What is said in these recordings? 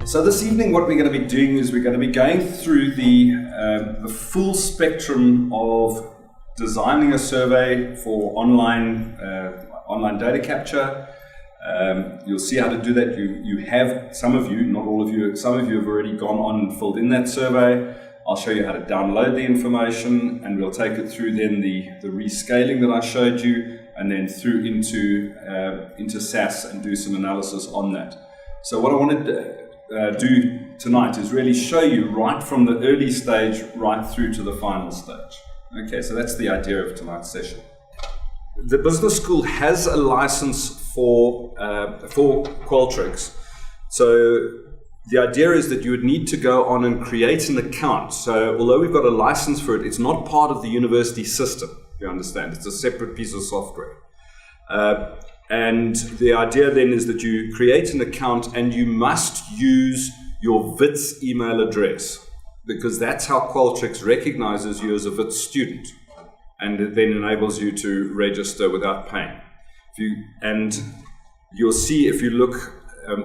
So this evening what we're going to be doing is we're going to be going through the full spectrum of designing a survey for online data capture. You'll see how to do that. You have, some of you, not all of you, some of you have already gone on and filled in that survey. I'll show you how to download the information, and we'll take it through then the rescaling that I showed you, and then through into SAS and do some analysis on that. So what I wanted to do tonight is really show you right from the early stage right through to the final stage. Okay, so that's the idea of tonight's session. The business school has a license for Qualtrics. So the idea is that you would need to go on and create an account. So although we've got a license for it, it's not part of the university system, you understand. It's a separate piece of software. And the idea then is that you create an account and you must use your WBS email address, because that's how Qualtrics recognizes you as a WBS student, and it then enables you to register without paying. And you'll see, if you look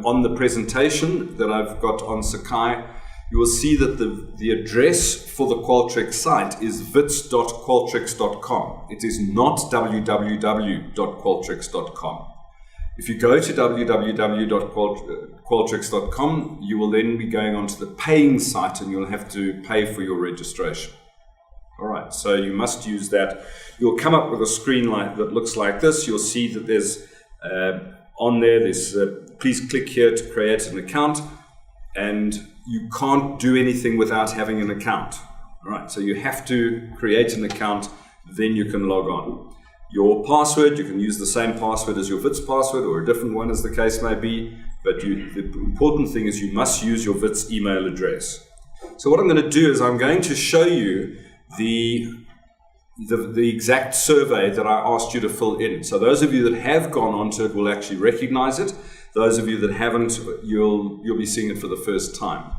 on the presentation that I've got on Sakai, you will see that the address for the Qualtrics site is wits.qualtrics.com. It is not www.qualtrics.com. If you go to www.qualtrics.com, you will then be going onto the paying site and you'll have to pay for your registration. All right, so you must use that. You'll come up with a screen that looks like this. You'll see that there's on there, please click here to create an account, and you can't do anything without having an account. All right, so you have to create an account, then you can log on. Your password, you can use the same password as your WBS password or a different one as the case may be, but the important thing is you must use your WBS email address. So what I'm going to do is I'm going to show you the exact survey that I asked you to fill in. So those of you that have gone onto it will actually recognize it. Those of you that haven't, you'll be seeing it for the first time.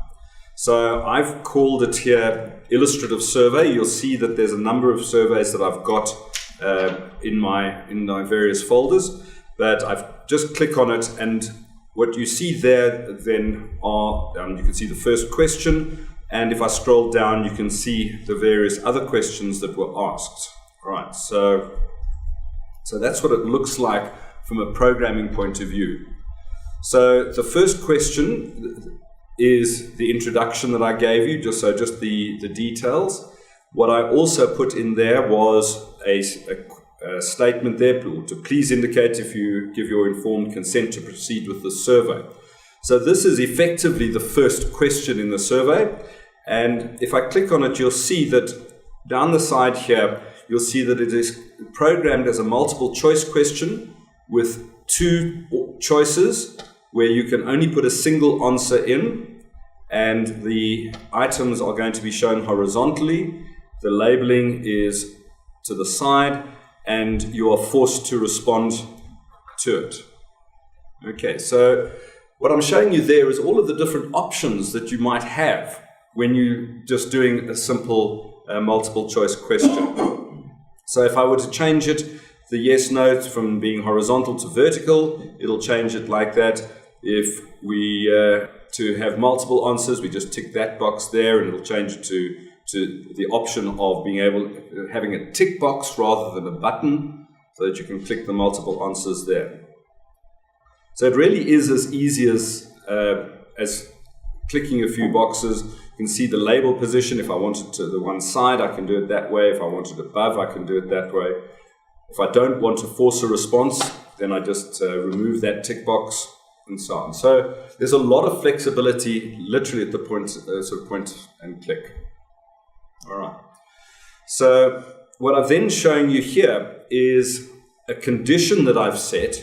So I've called it here illustrative survey. You'll see that there's a number of surveys that I've got in my various folders, but I've just click on it, and what you see there then are you can see the first question, and if I scroll down you can see the various other questions that were asked. All right, so that's what it looks like from a programming point of view. So the first question is the introduction that I gave you, just the details. What I also put in there was a statement there to please indicate if you give your informed consent to proceed with the survey. So this is effectively the first question in the survey, and if I click on it you'll see that down the side here you'll see that it is programmed as a multiple choice question with two choices where you can only put a single answer in, and the items are going to be shown horizontally. The labeling is to the side, and you are forced to respond to it. Okay, so what I'm showing you there is all of the different options that you might have when you're just doing a simple multiple choice question. So if I were to change it, the yes no from being horizontal to vertical, it'll change it like that. If we to have multiple answers, we just tick that box there, and it'll change it to the option of having a tick box rather than a button, so that you can click the multiple answers there. So it really is as easy as clicking a few boxes. You can see the label position. If I wanted to the one side, I can do it that way. If I wanted above, I can do it that way. If I don't want to force a response, then I just remove that tick box, and so on. So there's a lot of flexibility literally at the point and click. All right. So what I've then shown you here is a condition that I've set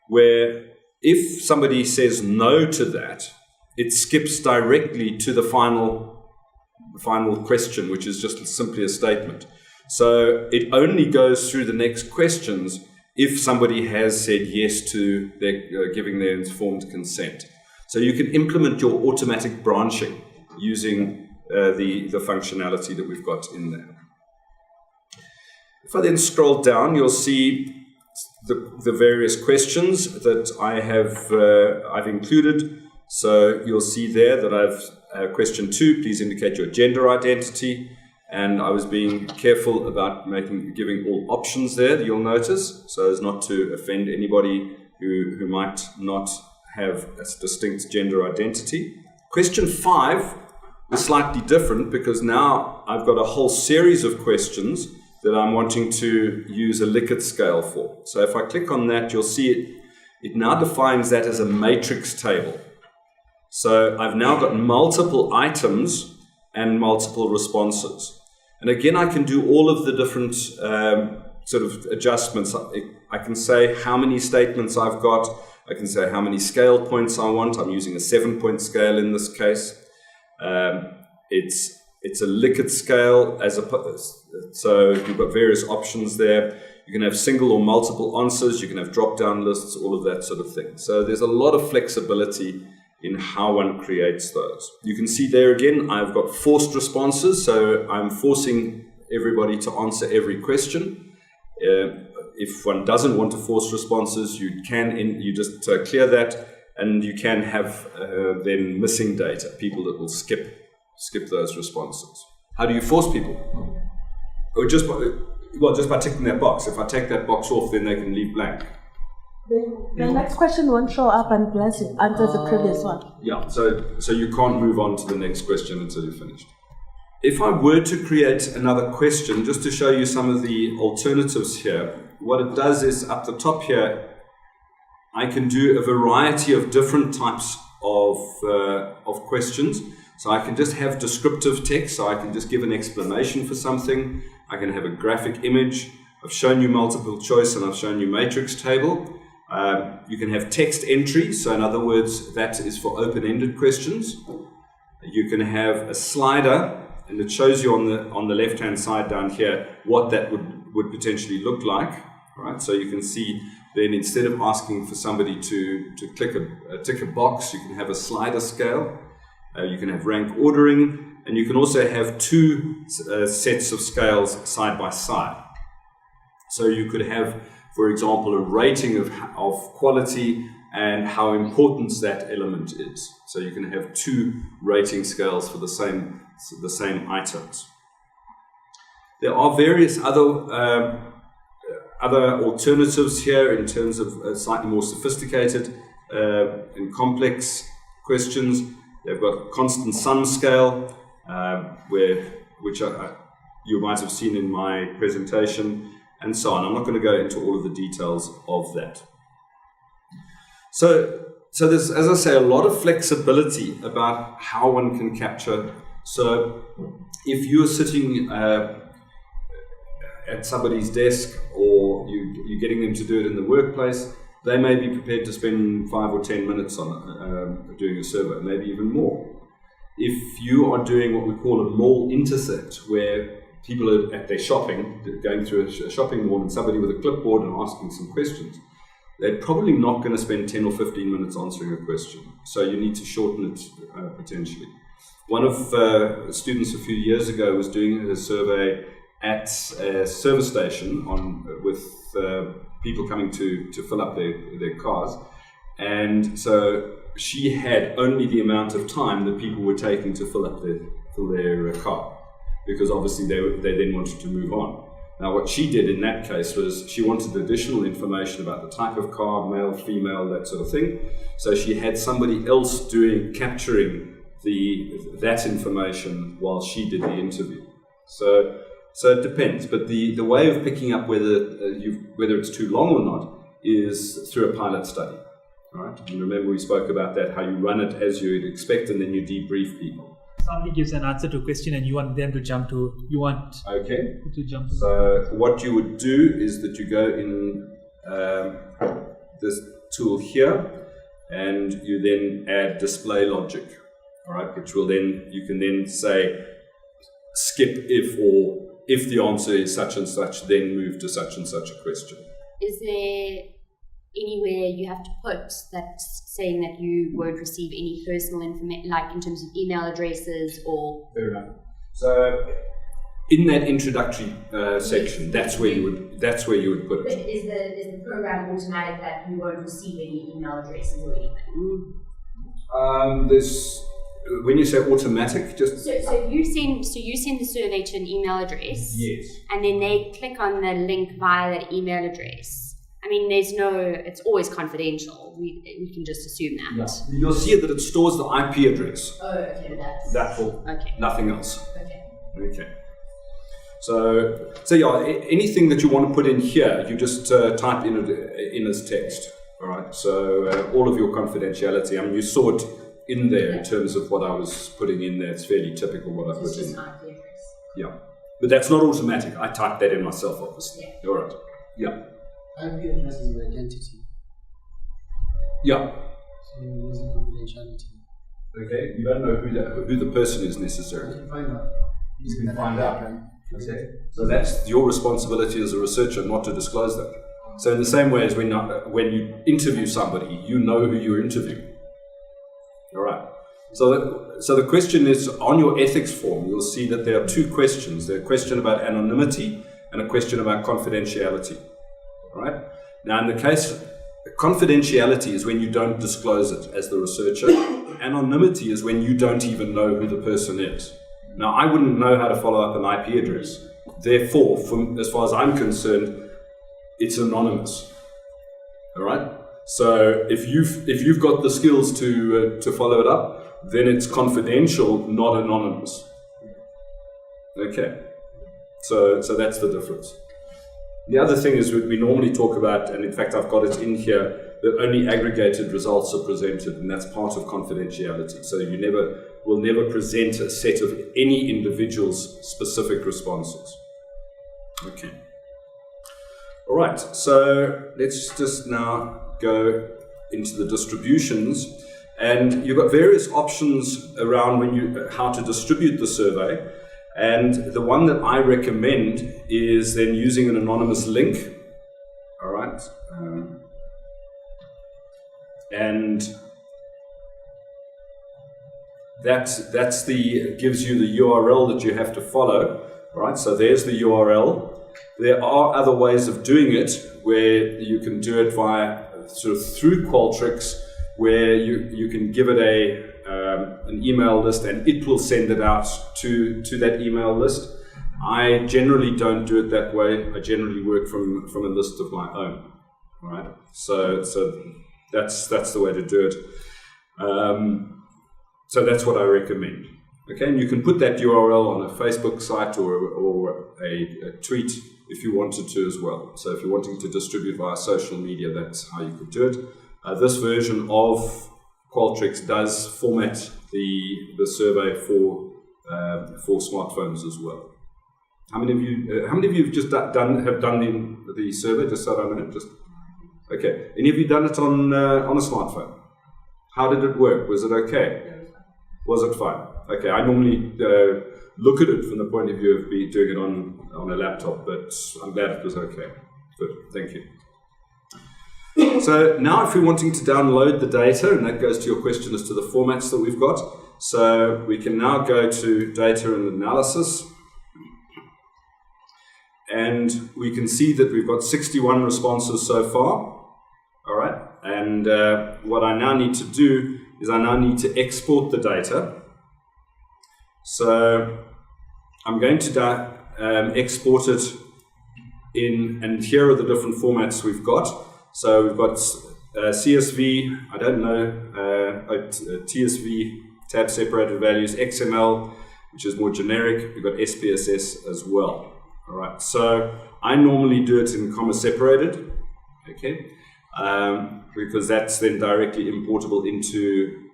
where if somebody says no to that, it skips directly to the final question, which is just simply a statement. So it only goes through the next questions if somebody has said yes to giving their informed consent. So you can implement your automatic branching using the functionality that we've got in there. If I then scroll down, you'll see the various questions that I've included. So you'll see there that I've question 2, please indicate your gender identity. And I was being careful about giving all options there, you'll notice, so as not to offend anybody who might not have a distinct gender identity. Question 5 is slightly different because now I've got a whole series of questions that I'm wanting to use a Likert scale for. So if I click on that, you'll see it now defines that as a matrix table. So I've now got multiple items and multiple responses. And again, I can do all of the different sort of adjustments. I can say how many statements I've got. I can say how many scale points I want. I'm using a 7-point scale in this case. It's a Likert scale, so you've got various options there. You can have single or multiple answers. You can have drop-down lists, all of that sort of thing. So there's a lot of flexibility in how one creates those. You can see there again, I've got forced responses, so I'm forcing everybody to answer every question. If one doesn't want to force responses, you just clear that, and you can have then missing data, people that will skip those responses. How do you force people? Or just by ticking that box. If I take that box off, then they can leave blank. The next question won't show up unless it answers the previous one. Yeah, so you can't move on to the next question until you're finished. If I were to create another question, just to show you some of the alternatives here, what it does is up the top here, I can do a variety of different types of questions. So I can just have descriptive text, so I can just give an explanation for something. I can have a graphic image. I've shown you multiple choice and I've shown you matrix table. You can have text entry, so in other words, that is for open-ended questions. You can have a slider, and it shows you on the left-hand side down here what that would potentially look like. Right? So you can see then instead of asking for somebody to tick a box, you can have a slider scale. You can have rank ordering, and you can also have 2 sets of scales side by side. So you could have, for example, a rating of quality and how important that element is. So you can have 2 rating scales for the same items. There are various other alternatives here in terms of slightly more sophisticated and complex questions. They've got constant sum scale, which you might have seen in my presentation, and so on. I'm not going to go into all of the details of that. So there's, as I say, a lot of flexibility about how one can capture. So if you're sitting at somebody's desk, or you're getting them to do it in the workplace, they may be prepared to spend 5 or 10 minutes on doing a survey, maybe even more. If you are doing what we call a mall intercept, where people are at their shopping, going through a shopping mall, and somebody with a clipboard and asking some questions, they're probably not going to spend 10 or 15 minutes answering a question. So you need to shorten it potentially. One of the students a few years ago was doing a survey at a service station with people coming to fill up their cars, and so she had only the amount of time that people were taking to fill their car, because obviously they then wanted to move on. Now what she did in that case was she wanted additional information about the type of car, male, female, that sort of thing. So she had somebody else capturing that information while she did the interview. So it depends, but the way of picking up whether it's too long or not is through a pilot study. All right? And remember we spoke about that, how you run it as you'd expect, and then you debrief people. Somebody gives an answer to a question and you want them to jump to, So what you would do is that you go in this tool here, and you then add display logic, all right, which will then, you can then say skip if the answer is such and such, then move to such and such a question. Is there anywhere you have to put that's saying that you won't receive any personal information, like in terms of email addresses or? Fair enough. So in that introductory section, that's where you would put it. But is the program automatic that you won't receive any email addresses or anything? There's, when you say automatic, just... So you send the survey to an email address. Yes. And then they click on the link via that email address. I mean, it's always confidential. We can just assume that. Yeah. You'll see that it stores the IP address. Oh, okay, That will, okay. nothing else. Okay. So yeah, anything that you want to put in here, you just type in as text. All right. So all of your confidentiality. I mean, you saw it in there in terms of what I was putting in there. It's fairly typical what I put in. IP address. Yeah, but that's not automatic. I typed that in myself, obviously. Yeah. All right. Yeah. IP address is an identity. Yeah. So there's a confidentiality. Okay. You don't know who the person is necessarily. You can find out. You can find out. Okay. So that's your responsibility as a researcher, not to disclose that. So in the same way as when you interview somebody, you know who you're interviewing. All right. So the question is, on your ethics form, you'll see that there are two questions. There's a question about anonymity and a question about confidentiality. All right. Now, in the case, confidentiality is when you don't disclose it as the researcher. Anonymity is when you don't even know who the person is. Now, I wouldn't know how to follow up an IP address. Therefore, as far as I'm concerned, it's anonymous. All right. So if you've got the skills to follow it up, then it's confidential, not anonymous. Okay. So that's the difference. The other thing is we normally talk about, and in fact I've got it in here, that only aggregated results are presented, and that's part of confidentiality. So you will never present a set of any individual's specific responses. Okay. All right, so let's just now go into the distributions, and you've got various options around how to distribute the survey. And the one that I recommend is then using an anonymous link. All right. And gives you the URL that you have to follow. All right. So there's the URL. There are other ways of doing it where you can do it via through Qualtrics, where you can give it an email list and it will send it out to that email list. I generally don't do it that way. I generally work from a list of my own. All right. So that's the way to do it. So that's what I recommend. Okay, and you can put that URL on a Facebook site or a tweet if you wanted to as well. So if you're wanting to distribute via social media, that's how you could do it. This version of Qualtrics does format the survey for smartphones as well. How many of you have just done the survey? Just so I know. Okay. Any of you done it on a smartphone? How did it work? Was it okay? Was it fine? Okay. I normally look at it from the point of view of doing it on a laptop, but I'm glad it was okay. Good. Thank you. So now if we're wanting to download the data, and that goes to your question as to the formats that we've got, so we can now go to data and analysis, and we can see that we've got 61 responses so far. All right, and what I now need to do is I now need to export the data. So I'm going to export it in, and here are the different formats we've got. So we've got CSV, I don't know, TSV, tab separated values, XML, which is more generic. We've got SPSS as well. All right. So I normally do it in comma separated, okay, because that's then directly importable into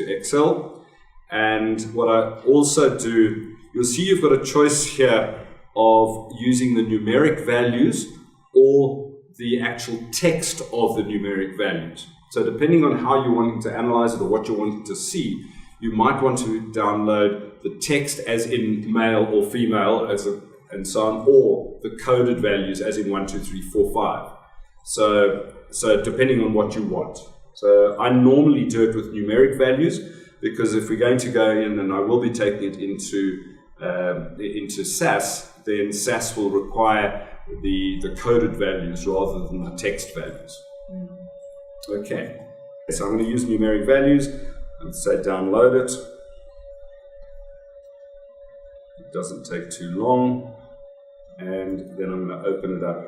Excel. And what I also do, you'll see you've got a choice here of using the numeric values or the actual text of the numeric values. So depending on how you're wanting to analyze it or what you're wanting to see, you might want to download the text as in male or female and so on, or the coded values as in 1, 2, 3, 4, 5. So depending on what you want. So I normally do it with numeric values, because if we're going to go in, and I will be taking it into SAS, then SAS will require the coded values rather than the text values. Okay, so I'm going to use numeric values. and say download it. It doesn't take too long, and then I'm going to open it up.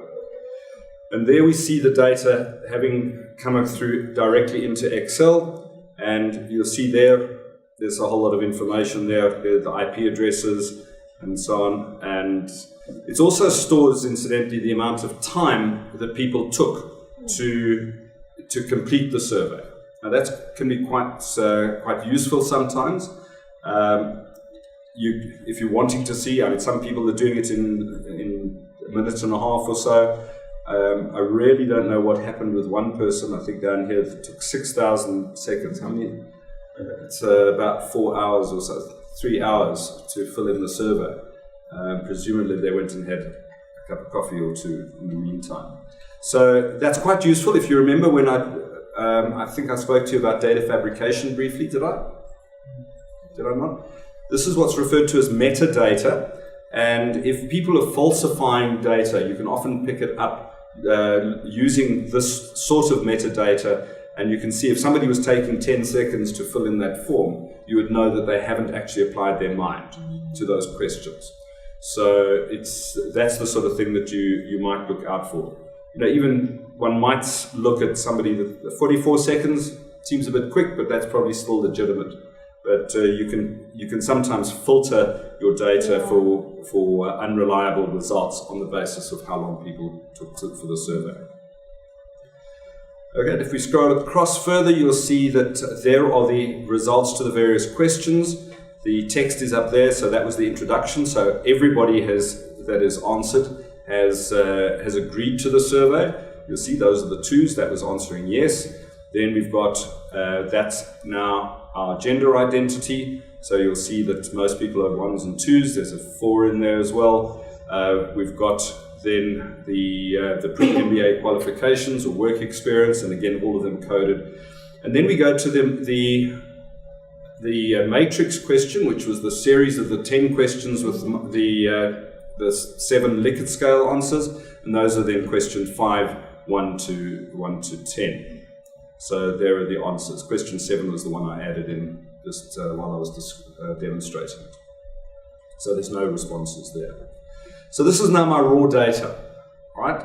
And there we see the data having come up through directly into Excel, and you'll see there's a whole lot of information there, the IP addresses and so on, and it also stores, incidentally, the amount of time that people took to complete the survey. Now that can be quite useful sometimes. If you're wanting to see, I mean, some people are doing it in a minute and a half or so. I really don't know what happened with one person. I think down here it took 6,000 seconds. How many? It's about 4 hours or so, 3 hours to fill in the survey. Presumably they went and had a cup of coffee or two in the meantime. So that's quite useful. If you remember when I think I spoke to you about data fabrication briefly, did I? Did I not? This is what's referred to as metadata. And if people are falsifying data, you can often pick it up using this sort of metadata, and you can see if somebody was taking 10 seconds to fill in that form, you would know that they haven't actually applied their mind to those questions. So that's the sort of thing that you might look out for. You know, even one might look at somebody that 44 seconds seems a bit quick, but that's probably still legitimate. But you can sometimes filter your data for unreliable results on the basis of how long people took for the survey. Okay, if we scroll across further, you'll see that there are the results to the various questions. The text is up there, so that was the introduction. So everybody that is answered has agreed to the survey. You'll see those are the twos. That was answering yes. Then we've got that's now our gender identity. So you'll see that most people are ones and twos. There's a 4 in there as well. We've got then the pre-MBA qualifications or work experience, and again, all of them coded. And then we go to the matrix question, which was the series of the 10 questions with the 7 Likert scale answers, and those are then question 5, 1 to 10. So there are the answers. Question 7 was the one I added in just while I was demonstrating it. So there's no responses there. So this is now my raw data, right?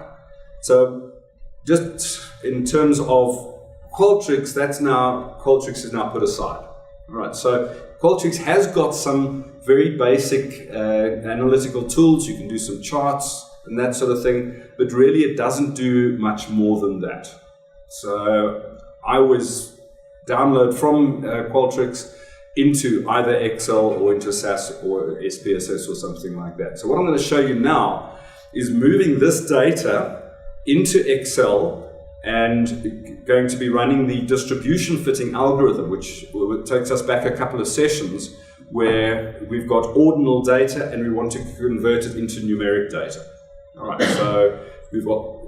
So just in terms of Qualtrics, Qualtrics is now put aside. All right, so Qualtrics has got some very basic analytical tools. You can do some charts and that sort of thing, but really it doesn't do much more than that. So I always download from Qualtrics into either Excel or into SAS or SPSS or something like that. So what I'm going to show you now is moving this data into Excel and going to be running the distribution fitting algorithm, which takes us back a couple of sessions where we've got ordinal data and we want to convert it into numeric data. All right, so we've got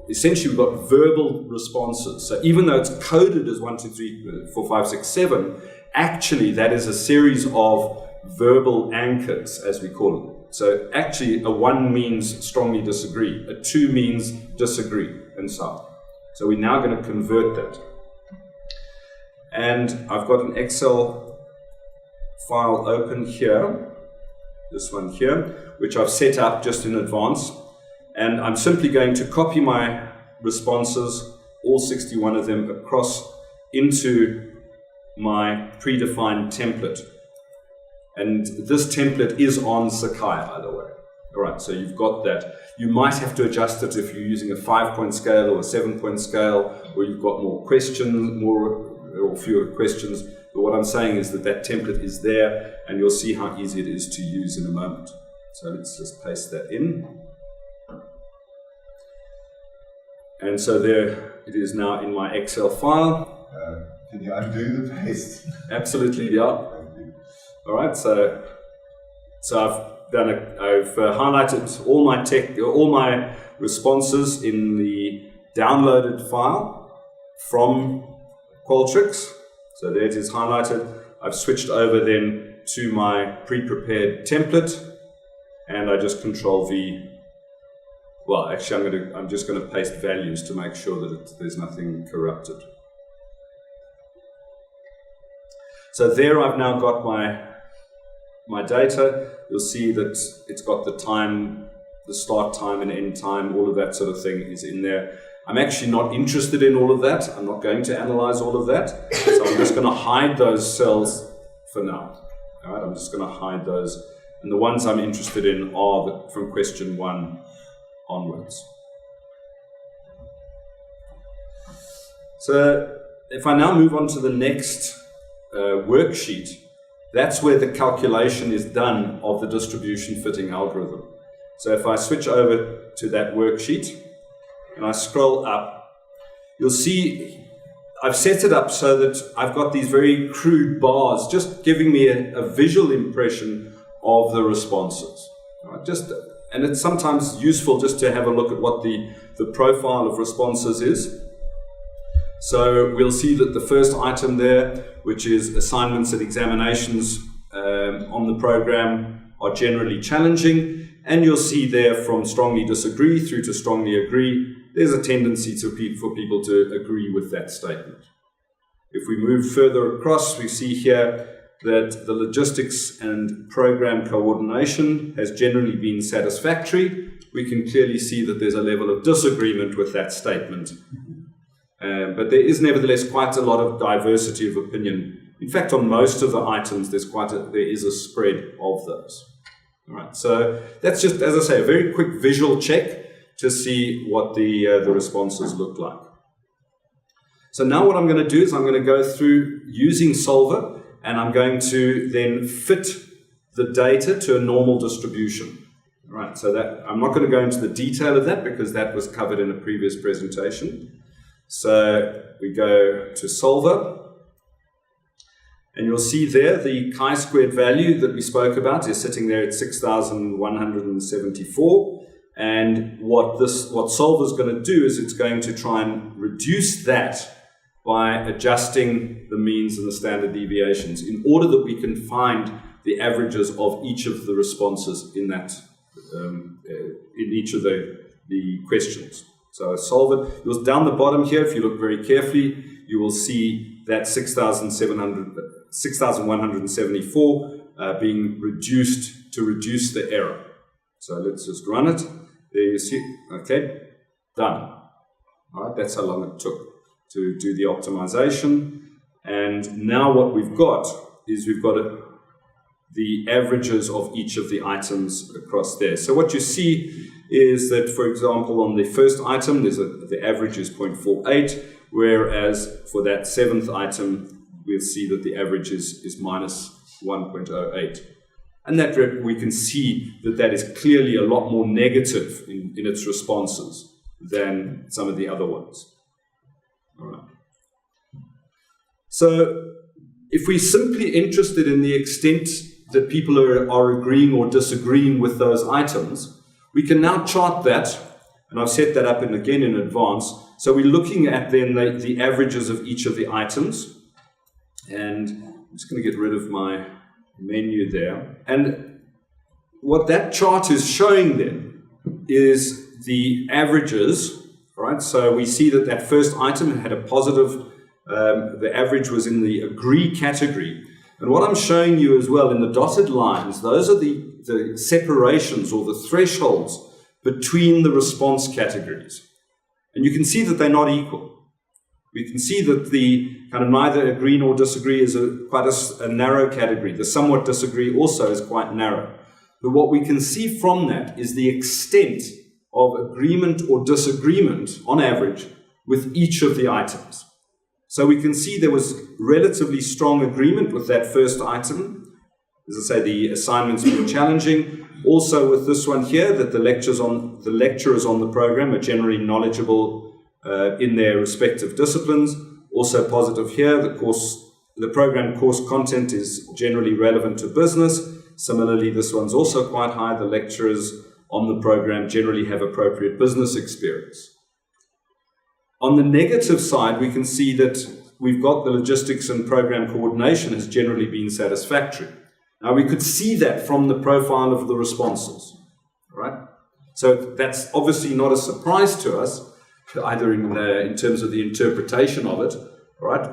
verbal responses. So even though it's coded as 1, 2, 3, 4, 5, 6, 7, actually that is a series of verbal anchors, as we call them. So actually a 1 means strongly disagree, a 2 means disagree, and so on. So we're now going to convert that. And I've got an Excel file open here, this one here, which I've set up just in advance. And I'm simply going to copy my responses, all 61 of them, across into my predefined template. And this template is on Sakai, by the way. All right, so you've got that. You might have to adjust it if you're using a 5-point scale or a 7-point scale, or you've got more questions, or fewer questions. But what I'm saying is that template is there, and you'll see how easy it is to use in a moment. So let's just paste that in. And so there it is now in my Excel file. Can you undo the paste? Absolutely, yeah. All right, so I've highlighted all my responses in the downloaded file from Qualtrics. So there it is highlighted. I've switched over then to my pre-prepared template, and I just Control V. Well, actually, I'm just going to paste values to make sure that there's nothing corrupted. So there I've now got my data. You'll see that it's got the time, the start time and end time, all of that sort of thing is in there. I'm actually not interested in all of that. I'm not going to analyze all of that. So I'm just going to hide those cells for now. All right, I'm just going to hide those. And the ones I'm interested in are from question 1 onwards. So if I now move on to the next worksheet, that's where the calculation is done of the distribution fitting algorithm. So if I switch over to that worksheet and I scroll up, you'll see I've set it up so that I've got these very crude bars just giving me a visual impression of the responses. Right? And it's sometimes useful just to have a look at what the profile of responses is. So we'll see that the first item there, which is assignments and examinations on the program, are generally challenging. And you'll see there from strongly disagree through to strongly agree, there's a tendency for people to agree with that statement. If we move further across, we see here that the logistics and program coordination has generally been satisfactory. We can clearly see that there's a level of disagreement with that statement. But there is nevertheless quite a lot of diversity of opinion. In fact, on most of the items, there is a spread of those. All right, so that's just, as I say, a very quick visual check to see what the responses look like. So now what I'm going to do is I'm going to go through using Solver, and I'm going to then fit the data to a normal distribution. All right, so that I'm not going to go into the detail of that because that was covered in a previous presentation. So we go to Solver, and you'll see there the chi-squared value that we spoke about is sitting there at 6,174. And what Solver is going to do is it's going to try and reduce that by adjusting the means and the standard deviations in order that we can find the averages of each of the responses in that in each of the questions. So Solver, it was down the bottom here. If you look very carefully, you will see that 6,174 being reduced to reduce the error. So let's just run it. There you see. Okay, done. All right, that's how long it took to do the optimization. And now what we've got is we've got the averages of each of the items across there. So what you see is that, for example, on the first item, the average is 0.48, whereas for that 7th item, we'll see that the average is minus 1.08. And that we can see that is clearly a lot more negative in its responses than some of the other ones. All right. So if we're simply interested in the extent that people are agreeing or disagreeing with those items, we can now chart that, and I've set that up again in advance. So we're looking at then the averages of each of the items. And I'm just going to get rid of my menu there. And what that chart is showing then is the averages, right? So we see that first item had a positive, the average was in the agree category. And what I'm showing you as well in the dotted lines, those are the separations or the thresholds between the response categories. And you can see that they're not equal. We can see that the kind of neither agree nor disagree is quite a narrow category. The somewhat disagree also is quite narrow. But what we can see from that is the extent of agreement or disagreement on average with each of the items. So we can see there was relatively strong agreement with that first item. As I say, the assignments were challenging. Also with this one here, that the lecturers on the program are generally knowledgeable in their respective disciplines. Also positive here, the program course content is generally relevant to business. Similarly, this one's also quite high. The lecturers on the program generally have appropriate business experience. On the negative side, we can see that we've got the logistics and program coordination has generally been satisfactory. Now, we could see that from the profile of the responses, right? So that's obviously not a surprise to us, either in terms of the interpretation of it, right?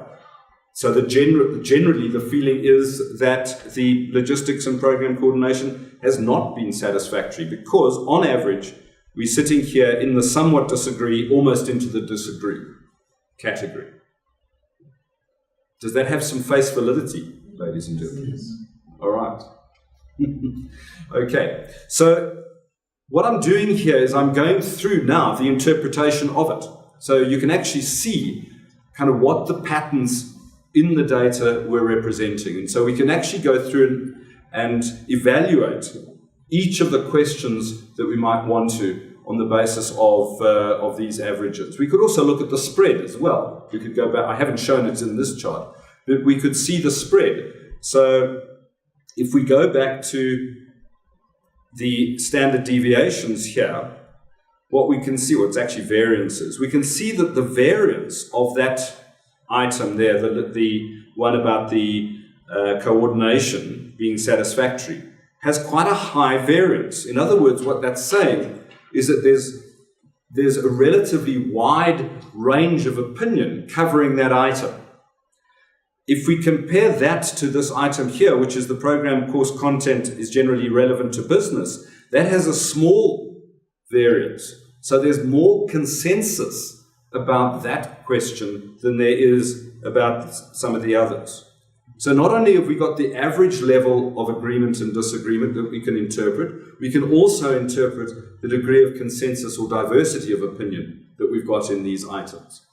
So generally the feeling is that the logistics and program coordination has not been satisfactory, because on average we're sitting here in the somewhat disagree, almost into the disagree category. Does that have some face validity, ladies and gentlemen? Yes. All right. Okay, so what I'm doing here is I'm going through now the interpretation of it. So you can actually see kind of what the patterns in the data we're representing. And so we can actually go through and evaluate each of the questions that we might want to on the basis of these averages. We could also look at the spread as well. We could go back, I haven't shown it in this chart, but we could see the spread. So if we go back to the standard deviations here, what we can see, well, it's actually variances. We can see that the variance of that item there, the one about the coordination being satisfactory, has quite a high variance. In other words, what that's saying is that there's a relatively wide range of opinion covering that item. If we compare that to this item here, which is the program course content is generally relevant to business, that has a small variance. So there's more consensus about that question than there is about some of the others. So not only have we got the average level of agreement and disagreement that we can interpret, we can also interpret the degree of consensus or diversity of opinion that we've got in these items.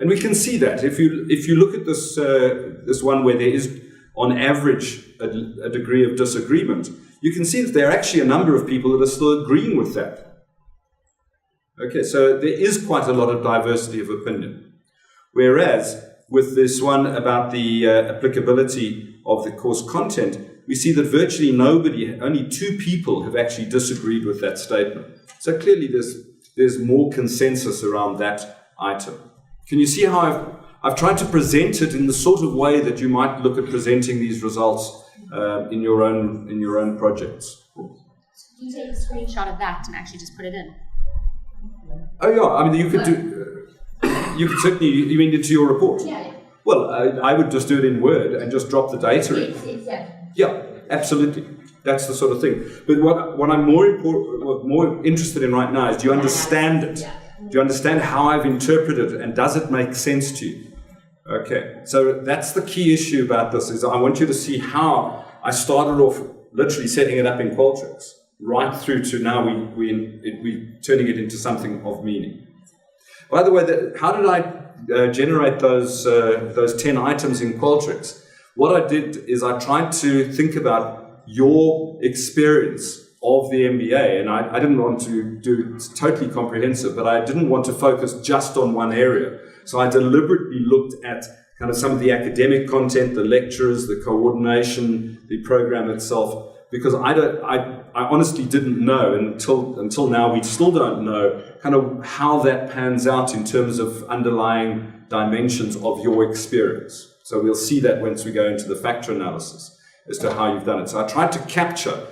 And we can see that if you look at this this one where there is on average a degree of disagreement, you can see that there are actually a number of people that are still agreeing with that. Okay, so there is quite a lot of diversity of opinion. Whereas with this one about the applicability of the course content, we see that virtually nobody, only 2 people have actually disagreed with that statement. So clearly there's more consensus around that item. Can you see how I've tried to present it in the sort of way that you might look at presenting these results in your own projects? Can you take a screenshot of that and actually just put it in? Oh yeah, I mean you could do. You could certainly, you mean into your report? Yeah. Well, I would just do it in Word and just drop the data in. Exactly. Yeah, absolutely. That's the sort of thing. But what I'm more interested in right now is, do you understand it? Do you understand how I've interpreted it, and does it make sense to you? Okay, so that's the key issue about this, is I want you to see how I started off literally setting it up in Qualtrics, right through to now we're turning it into something of meaning. By the way, how did I generate those 10 items in Qualtrics? What I did is I tried to think about your experience of the MBA, and I didn't want to do it totally comprehensive, but I didn't want to focus just on one area. So I deliberately looked at kind of some of the academic content, the lectures, the coordination, the program itself, because I honestly didn't know until now, we still don't know kind of how that pans out in terms of underlying dimensions of your experience. So we'll see that once we go into the factor analysis as to how you've done it. So I tried to capture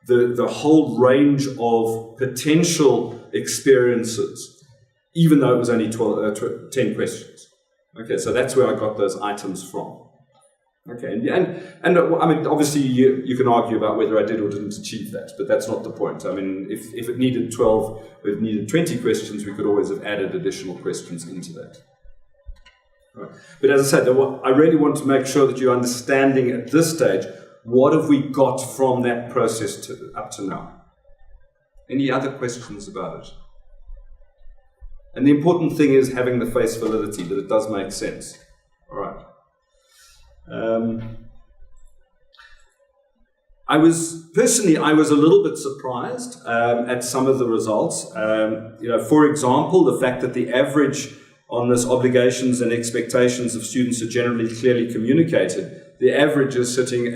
the whole range of potential experiences, even though it was only 10 questions. Okay, so that's where I got those items from. Okay, and I mean, obviously you can argue about whether I did or didn't achieve that, but that's not the point. I mean, if it needed 12, if it needed 20 questions, we could always have added additional questions into that. Right. But as I said, I really want to make sure that you're understanding at this stage, what have we got from that process up to now? Any other questions about it? And the important thing is having the face validity, that it does make sense. All right. I was a little bit surprised at some of the results. For example, the fact that the average on this obligations and expectations of students are generally clearly communicated. The average is sitting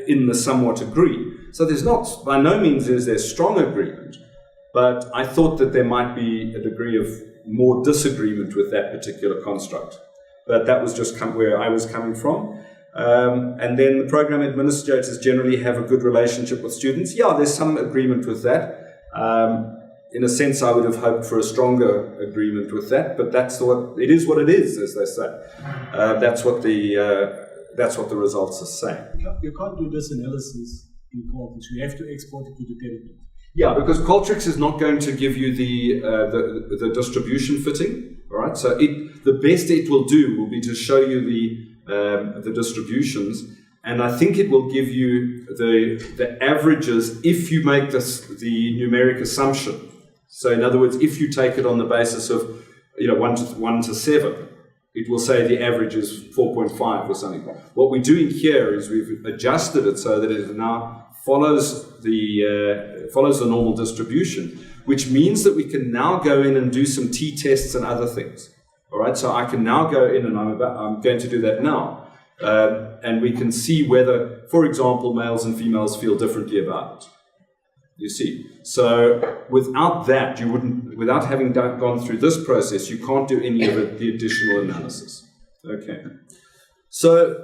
in the somewhat agree. So there's not, by no means is there strong agreement, but I thought that there might be a degree of more disagreement with that particular construct. But that was just where I was coming from. And then the program administrators generally have a good relationship with students. Yeah, there's some agreement with that. in a sense, I would have hoped for a stronger agreement with that, but it is what it is, as they say. That's what the results are saying. You can't do this analysis in Qualtrics. You have to export it to the table. Yeah, because Qualtrics is not going to give you the distribution fitting. All right, so the best it will do will be to show you the distributions, and I think it will give you the averages if you make the numeric assumption. So in other words, if you take it on the basis of 1 to 7, it will say the average is 4.5 or something. What we're doing here is we've adjusted it so that it now follows the normal distribution, which means that we can now go in and do some t-tests and other things. All right, so I can now go in, and I'm going to do that now, and we can see whether, for example, males and females feel differently about it. You see, so without that, without having gone through this process, you can't do any of the additional analysis. Okay, so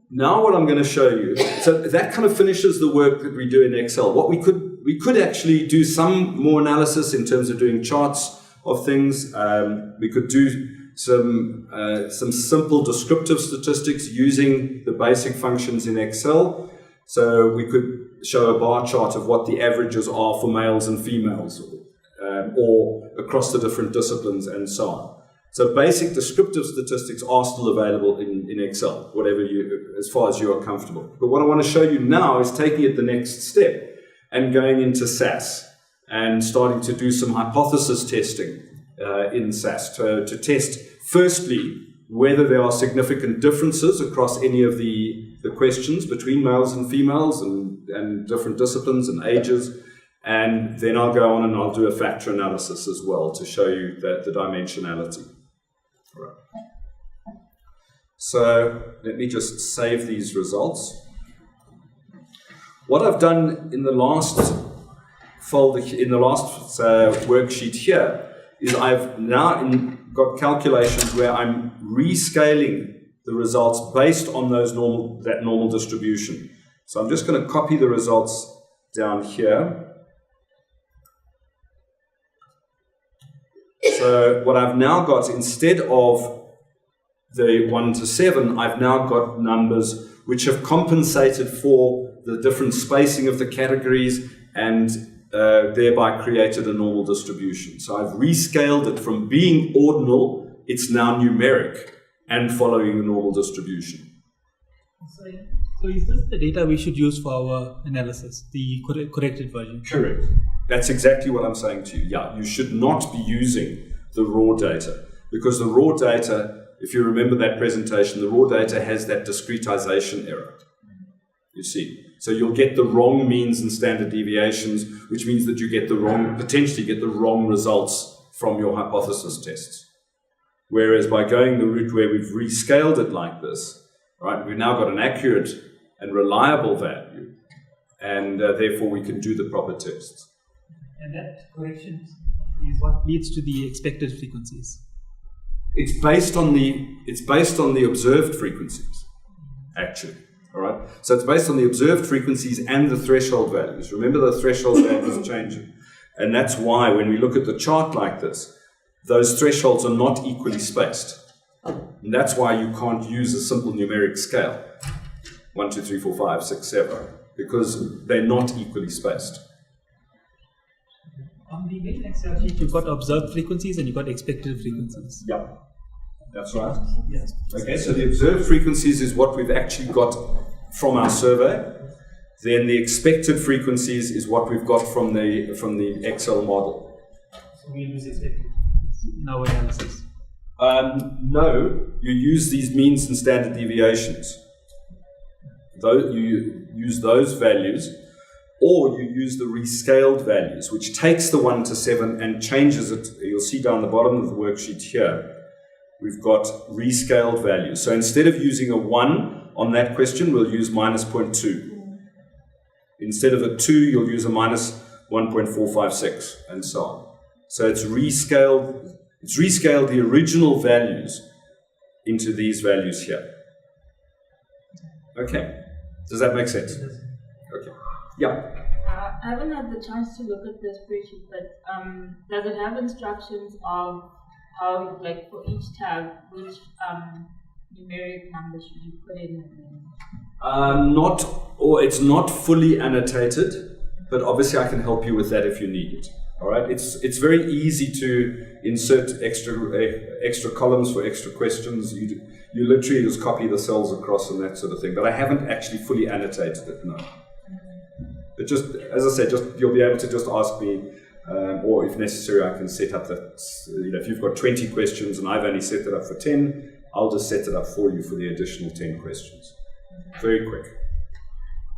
now what I'm going to show you, so that kind of finishes the work that we do in Excel. What we could actually do some more analysis in terms of doing charts of things. We could do some simple descriptive statistics using the basic functions in Excel. So we could show a bar chart of what the averages are for males and females, or across the different disciplines and so on. So basic descriptive statistics are still available in Excel, as far as you are comfortable. But what I want to show you now is taking it the next step and going into SAS and starting to do some hypothesis testing in SAS to test, firstly, whether there are significant differences across any of the questions between males and females and different disciplines and ages. And then I'll go on and I'll do a factor analysis as well to show you the dimensionality. All right. So let me just save these results. What I've done in the last folder, worksheet here, is I've now got calculations where I'm rescaling the results based on that normal distribution. So I'm just going to copy the results down here. So what I've now got, instead of the 1 to 7, I've now got numbers which have compensated for the different spacing of the categories and thereby created a normal distribution. So I've rescaled it from being ordinal, it's now numeric and following the normal distribution. So is this the data we should use for our analysis, the corrected version? Correct. That's exactly what I'm saying to you. Yeah, you should not be using the raw data, because the raw data, if you remember that presentation, the raw data has that discretization error. You see, so you'll get the wrong means and standard deviations, which means that you potentially get the wrong results from your hypothesis tests. Whereas by going the route where we've rescaled it like this, right, we've now got an accurate and reliable value, and therefore we can do the proper tests. And that correction is what leads to the expected frequencies. It's based on the observed frequencies, actually. All right. So it's based on the observed frequencies and the threshold values. Remember, the threshold values are changing, and that's why when we look at the chart like this, those thresholds are not equally spaced, and that's why you can't use a simple numeric scale 1, 2, 3, 4, 5, 6, 7, because they're not equally spaced. On the main Excel sheet, you've got observed frequencies and you've got expected frequencies. Yeah, that's right. Yes. Okay, so the observed frequencies is what we've actually got from our survey. Then the expected frequencies is what we've got from the Excel model. So we use expected frequencies in our analysis. No, you use these means and standard deviations. You use those values, or you use the rescaled values, which takes the 1 to 7 and changes it. You'll see down the bottom of the worksheet here, we've got rescaled values. So instead of using a 1 on that question, we'll use minus 0.2. Instead of a 2, you'll use a minus 1.456, and so on. So it's rescaled the original values into these values here. Okay. Does that make sense? Okay. Yeah. I haven't had the chance to look at the spreadsheet, but does it have instructions of how, like, for each tab, which numeric numbers should you put in? It's not fully annotated, but obviously I can help you with that if you need it. All right, it's very easy to insert extra columns for extra questions. You literally just copy the cells across and that sort of thing. But I haven't actually fully annotated it, no. But just as I said, you'll be able to just ask me, or if necessary, I can set up that. If you've got 20 questions and I've only set it up for 10, I'll just set it up for you for the additional 10 questions. Very quick.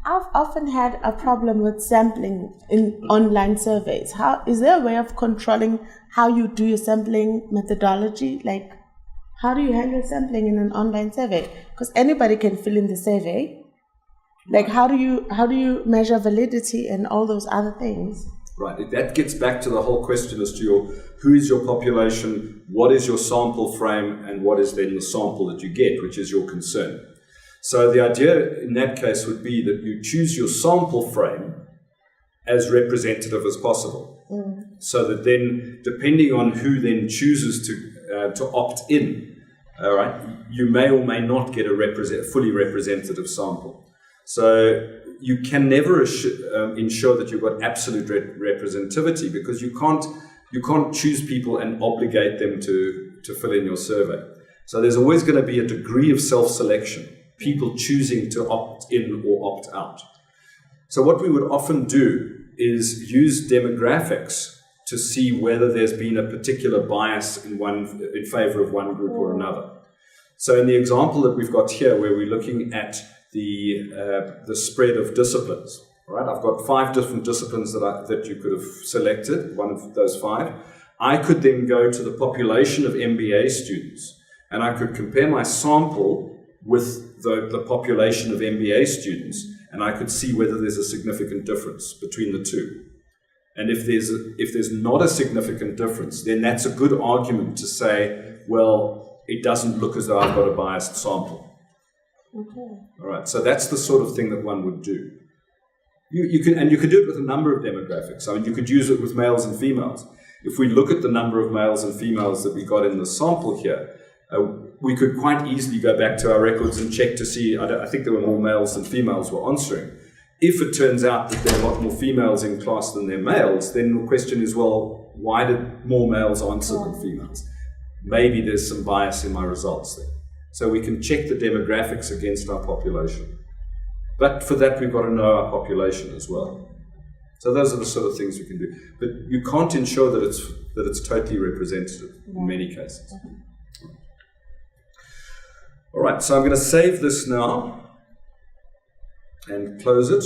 I've often had a problem with sampling in online surveys. Is there a way of controlling how you do your sampling methodology? Like, how do you handle sampling in an online survey? Because anybody can fill in the survey. Like, how do you measure validity and all those other things? Right. That gets back to the whole question as to who is your population, what is your sample frame, and what is then the sample that you get, which is your concern. So the idea in that case would be that you choose your sample frame as representative as possible. So that then, depending on who then chooses to opt in, all right, you may or may not get a fully representative sample. So you can never ensure that you've got absolute representativity, because you can't choose people and obligate them to fill in your survey. So there's always going to be a degree of self-selection, people choosing to opt in or opt out. So what we would often do is use demographics to see whether there's been a particular bias in favor of one group or another. So in the example that we've got here, where we're looking at the spread of disciplines, right? I've got 5 different disciplines that you could have selected, one of those 5. I could then go to the population of MBA students, and I could compare my sample with the population of MBA students, and I could see whether there's a significant difference between the two. And if there's not a significant difference, then that's a good argument to say, well, it doesn't look as though I've got a biased sample. Okay. All right, so that's the sort of thing that one would do. You could do it with a number of demographics. I mean, you could use it with males and females. If we look at the number of males and females that we got in the sample here, we could quite easily go back to our records and check to see, I think there were more males than females were answering. If it turns out that there are a lot more females in class than there are males, then the question is, well, why did more males answer than females? Maybe there's some bias in my results there. So we can check the demographics against our population. But for that, we've got to know our population as well. So those are the sort of things we can do. But you can't ensure that it's totally representative in many cases. All right, so I'm going to save this now and close it.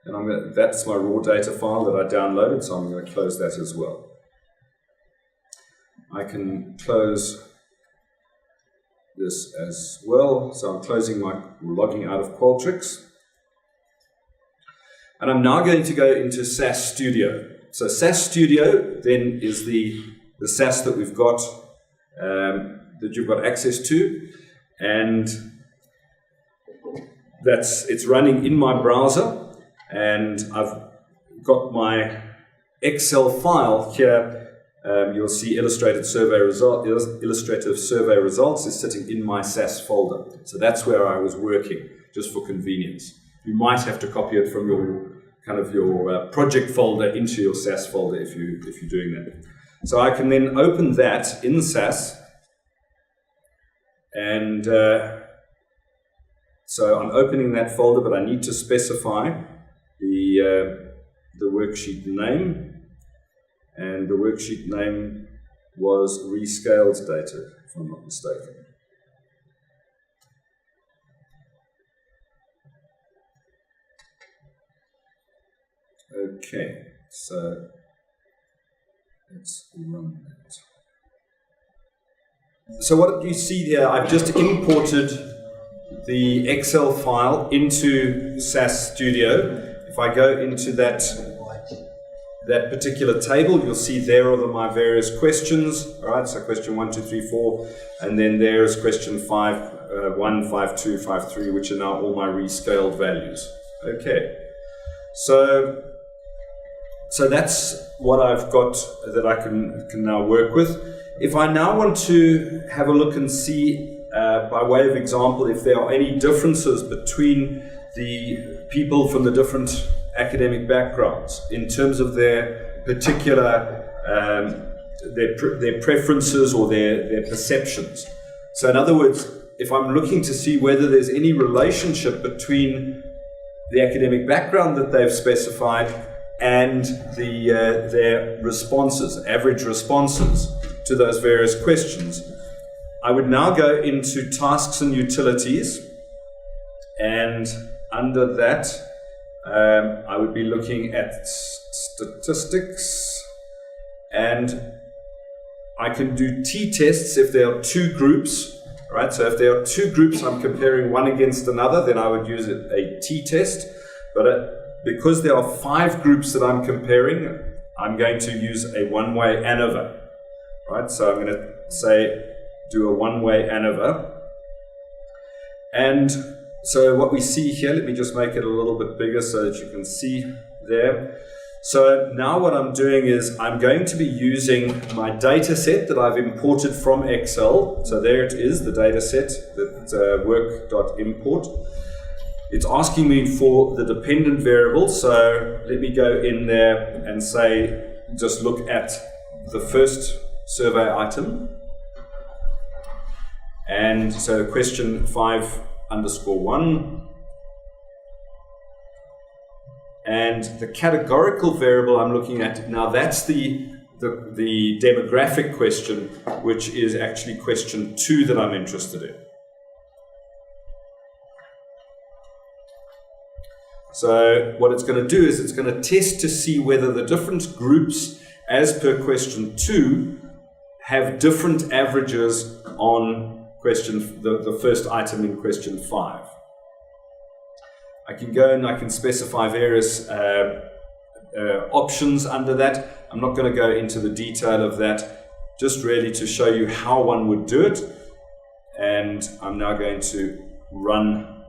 And that's my raw data file that I downloaded, so I'm going to close that as well. I can close this as well. So I'm logging out of Qualtrics. And I'm now going to go into SAS Studio. So SAS Studio then is the SAS that we've got, that you've got access to. And it's running in my browser. And I've got my Excel file here. You'll see illustrative survey results is sitting in my SAS folder. So that's where I was working, just for convenience. You might have to copy it from your project folder into your SAS folder if you're doing that. So I can then open that in SAS, and so I'm opening that folder, but I need to specify the worksheet name. And the worksheet name was rescaled data, if I'm not mistaken. Okay, so let's run that. So what you see here, I've just imported the Excel file into SAS Studio. If I go into that particular table, you'll see there are my various questions. All right, so question 1, 2, 3, 4, and then there's question 5, 1, 5, 2, 5, 3, which are now all my rescaled values. Okay, So that's what I've got that I can now work with. If I now want to have a look and see, by way of example, if there are any differences between the people from the different academic backgrounds in terms of their particular their preferences or their perceptions. So in other words, if I'm looking to see whether there's any relationship between the academic background that they've specified and their responses, average responses to those various questions, I would now go into tasks and utilities, and under that I would be looking at statistics, and I can do t-tests if there are two groups, right? So if there are two groups I'm comparing one against another, then I would use a t-test, but because there are 5 groups that I'm comparing, I'm going to use a one-way ANOVA, right? So I'm going to say, do a one-way ANOVA. And so what we see here, let me just make it a little bit bigger so that you can see there. So now what I'm doing is I'm going to be using my data set that I've imported from Excel. So there it is, the data set, that work.import. It's asking me for the dependent variable, so let me go in there and say, just look at the first survey item. And so question 5_1. And the categorical variable I'm looking at, now that's the demographic question, which is actually question 2 that I'm interested in. So what it's going to do is it's going to test to see whether the different groups, as per question 2, have different averages on the first item in question 5. I can go and I can specify various options under that. I'm not going to go into the detail of that, just really to show you how one would do it. And I'm now going to run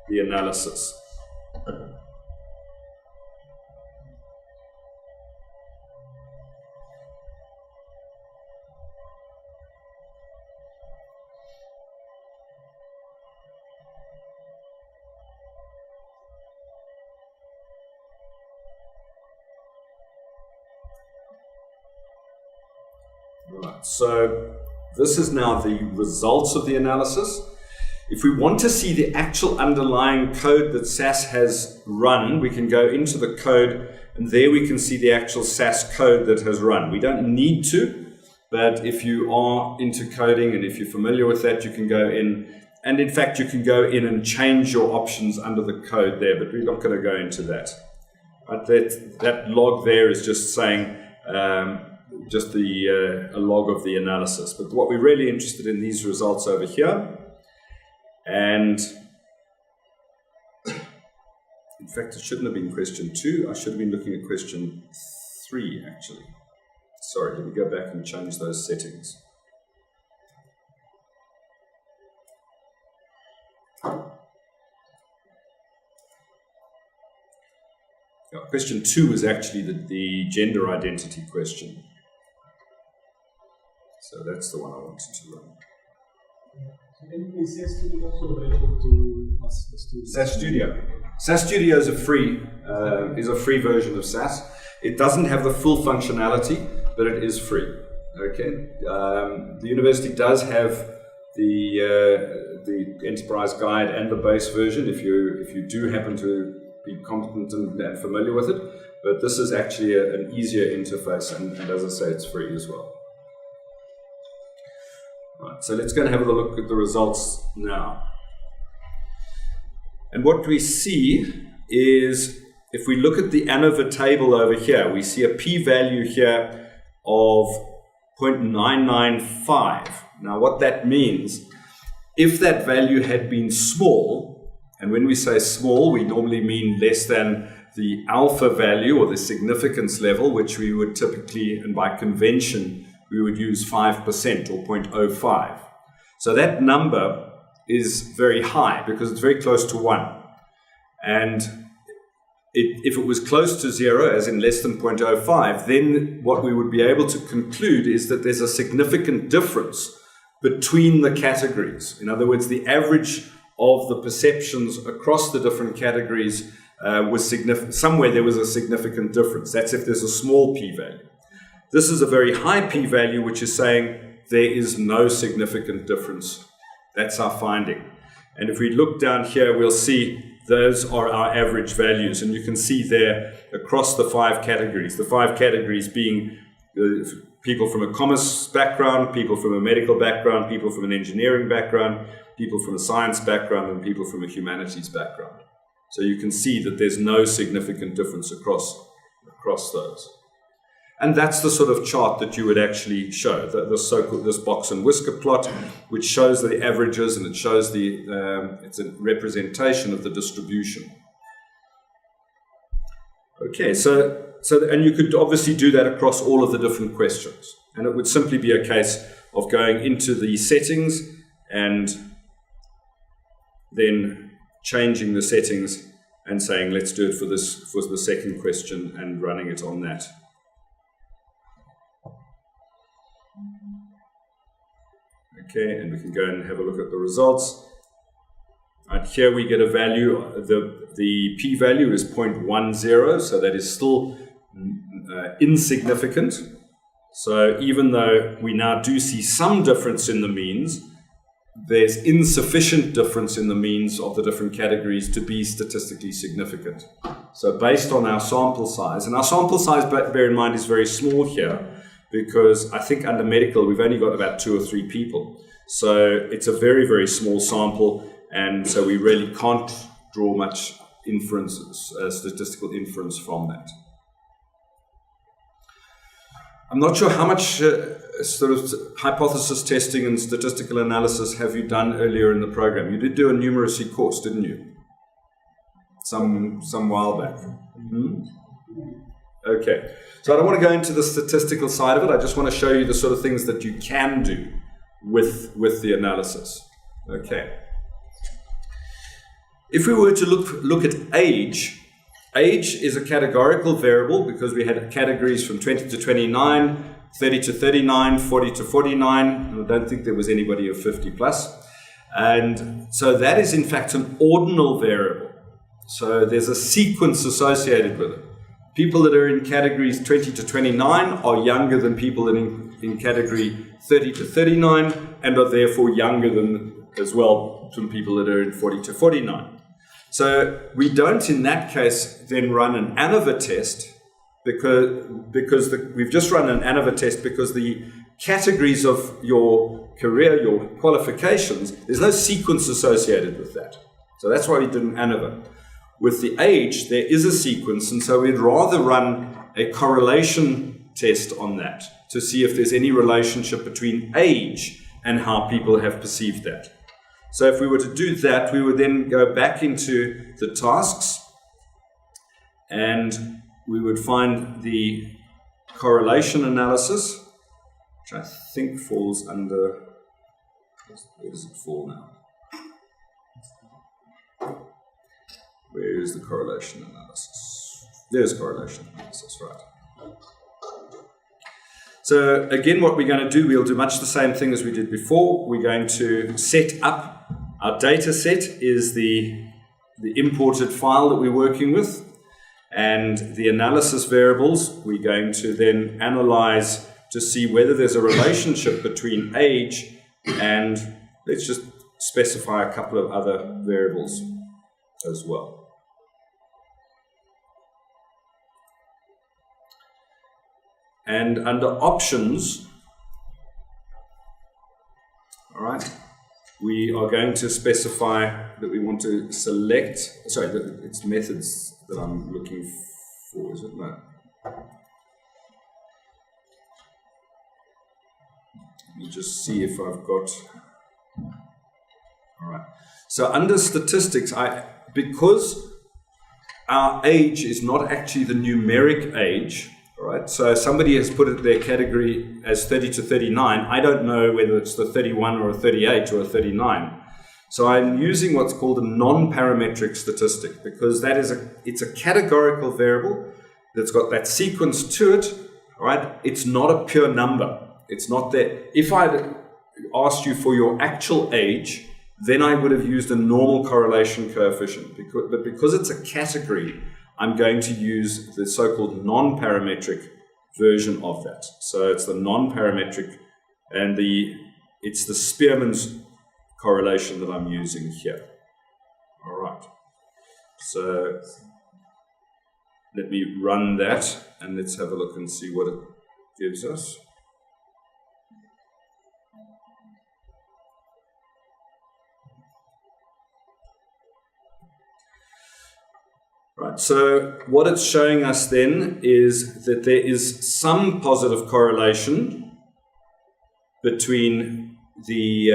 the analysis. Right, so this is now the results of the analysis. If we want to see the actual underlying code that SAS has run, we can go into the code, and there we can see the actual SAS code that has run. We don't need to, but if you are into coding and if you're familiar with that, you can go in, and in fact you can go in and change your options under the code there, but we're not going to go into that. But that log there is just saying just a log of the analysis. But what we're really interested in, these results over here. And in fact, it shouldn't have been question 2. I should have been looking at question 3, actually. Sorry, let me go back and change those settings. Yeah, question 2 is actually the gender identity question. So that's the one I wanted to run. Is SAS Studio also available to us? SAS Studio. SAS Studio is a free version of SAS. It doesn't have the full functionality, but it is free. Okay. The university does have the enterprise guide and the base version if you do happen to be competent and familiar with it. But this is actually an easier interface, and as I say, it's free as well. Right, so let's go and have a look at the results now. And what we see is, if we look at the ANOVA table over here, we see a p-value here of 0.995. Now what that means, if that value had been small, and when we say small, we normally mean less than the alpha value or the significance level, which we would typically, and by convention, we would use 5% or 0.05. So that number is very high because it's very close to 1. And if it was close to 0, as in less than 0.05, then what we would be able to conclude is that there's a significant difference between the categories. In other words, the average of the perceptions across the different categories was significant. Somewhere there was a significant difference. That's if there's a small p-value. This is a very high p-value, which is saying there is no significant difference. That's our finding. And if we look down here, we'll see those are our average values. And you can see there across the 5 categories, the 5 categories being people from a commerce background, people from a medical background, people from an engineering background, people from a science background, and people from a humanities background. So you can see that there's no significant difference across those. And that's the sort of chart that you would actually show, the so-called this box and whisker plot, which shows the averages, and it shows it's a representation of the distribution. Okay, so and you could obviously do that across all of the different questions, and it would simply be a case of going into the settings and then changing the settings and saying let's do it for the second question and running it on that. Okay, and we can go and have a look at the results. Right, here we get a value, the p-value is 0.10, so that is still insignificant. So even though we now do see some difference in the means, there's insufficient difference in the means of the different categories to be statistically significant. So based on our sample size, and our sample size, bear in mind, is very small here, because I think under medical we've only got about 2 or 3 people. So it's a very, very small sample, and so we really can't draw much inferences, statistical inference from that. I'm not sure how much sort of hypothesis testing and statistical analysis have you done earlier in the program. You did do a numeracy course, didn't you? Some while back. Mm-hmm. Okay. So I don't want to go into the statistical side of it. I just want to show you the sort of things that you can do with the analysis. Okay. If we were to look at age is a categorical variable because we had categories from 20 to 29, 30 to 39, 40 to 49, and I don't think there was anybody of 50 plus. And so that is in fact an ordinal variable. So there's a sequence associated with it. People that are in categories 20 to 29 are younger than people in category 30 to 39 and are therefore younger than as well from people that are in 40 to 49. So we don't in that case then run an ANOVA test because we've just run an ANOVA test because the categories of your career, your qualifications, there's no sequence associated with that. So that's why we did an ANOVA. With the age, there is a sequence, and so we'd rather run a correlation test on that to see if there's any relationship between age and how people have perceived that. So if we were to do that, we would then go back into the tasks and we would find the correlation analysis, which I think falls under, where does it fall now? Where is the correlation analysis? There's correlation analysis, right. So again, what we're going to do, we'll do much the same thing as we did before. We're going to set up our data set is the imported file that we're working with, and the analysis variables we're going to then analyze to see whether there's a relationship between age and, let's just specify a couple of other variables as well. And under options, all right, we are going to specify that we want to select, sorry, it's methods that I'm looking for, is it? No. Let me just see if I've got, all right. So under statistics, because our age is not actually the numeric age, all right, so somebody has put it their category as 30 to 39. I don't know whether it's the 31 or a 38 or a 39. So I'm using what's called a non-parametric statistic because it's a categorical variable that's got that sequence to it, right? It's not a pure number. It's not that. If I'd asked you for your actual age, then I would have used a normal correlation coefficient. But because it's a category, I'm going to use the so-called non-parametric version of that. So it's the non-parametric, and it's the Spearman's correlation that I'm using here. All right. So let me run that, and let's have a look and see what it gives us. Right, so what it's showing us then is that there is some positive correlation between the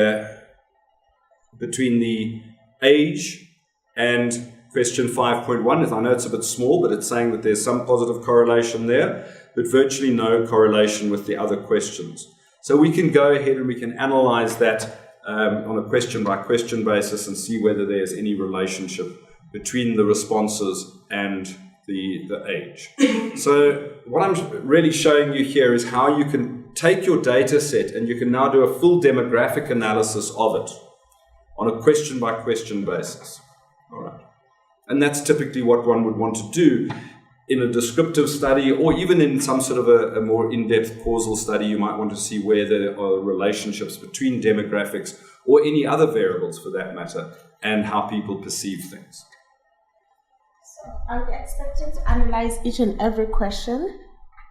age and question 5.1. I know it's a bit small, but it's saying that there's some positive correlation there, but virtually no correlation with the other questions. So we can go ahead and we can analyze that on a question-by-question basis and see whether there's any relationship between the responses and the age. So what I'm really showing you here is how you can take your data set and you can now do a full demographic analysis of it on a question-by-question basis. All right. And that's typically what one would want to do in a descriptive study, or even in some sort of a more in-depth causal study. You might want to see where there are relationships between demographics or any other variables for that matter and how people perceive things. Are we expected to analyze each and every question?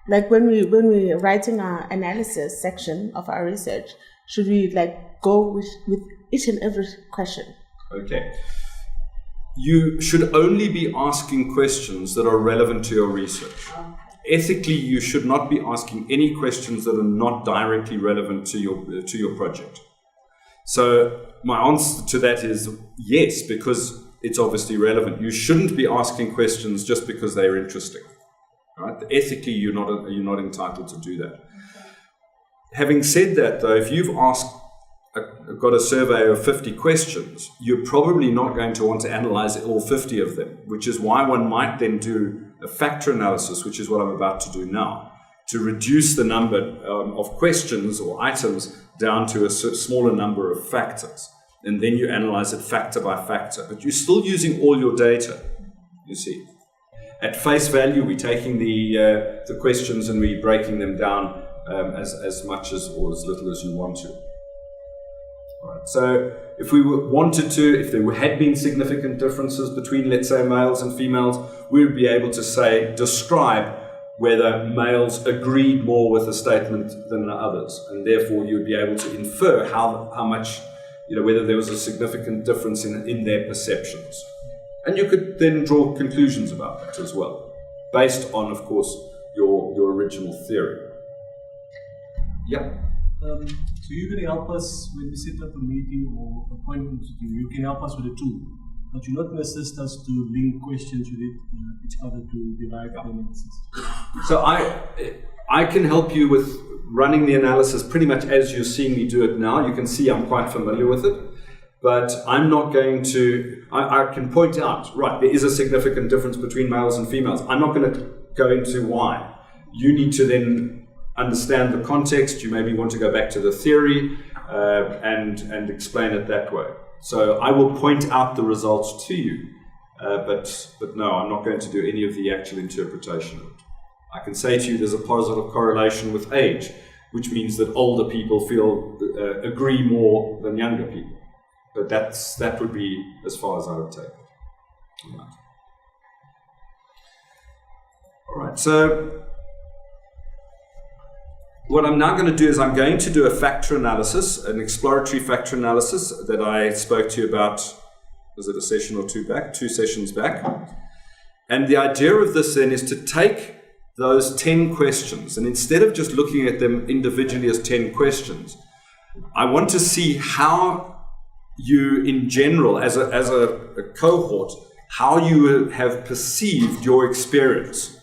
Like when we're writing our analysis section of our research, should we go with each and every question? Okay. You should only be asking questions that are relevant to your research. Ethically, you should not be asking any questions that are not directly relevant to your project. So my answer to that is yes, because it's obviously relevant. You shouldn't be asking questions just because they're interesting. Right? Ethically, you're not entitled to do that. Having said that, though, if you've got a survey of 50 questions, you're probably not going to want to analyze all 50 of them, which is why one might then do a factor analysis, which is what I'm about to do now, to reduce the number of questions or items down to a smaller number of factors. And then you analyze it factor by factor. But you're still using all your data, you see. At face value, we're taking the questions and we're breaking them down as much as or as little as you want to. All right. So if we if there had been significant differences between, let's say, males and females, we would be able to describe whether males agreed more with a statement than the others. And therefore, you would be able to infer how much, whether there was a significant difference in their perceptions. And you could then draw conclusions about that as well, based on, of course, your original theory. Yeah. So you can help us when we set up a meeting or appointment with you. You can help us with a tool, but you're not going to assist us to link questions with each other to derive the analysis. So I can help you with running the analysis pretty much as you're seeing me do it now. You can see I'm quite familiar with it, but I'm not going to, I can point out, right, there is a significant difference between males and females. I'm not going to go into why. You need to then understand the context. You maybe want to go back to the theory and explain it that way. So I will point out the results to you, but no, I'm not going to do any of the actual interpretation of it. I can say to you there's a positive correlation with age, which means that older people agree more than younger people. But that would be as far as I would take it. All right, so what I'm now going to do is I'm going to do a factor analysis, an exploratory factor analysis that I spoke to you about, was it a session or two sessions back? And the idea of this then is to take those 10 questions, and instead of just looking at them individually as 10 questions, I want to see how you, in general, as a cohort, how you have perceived your experience.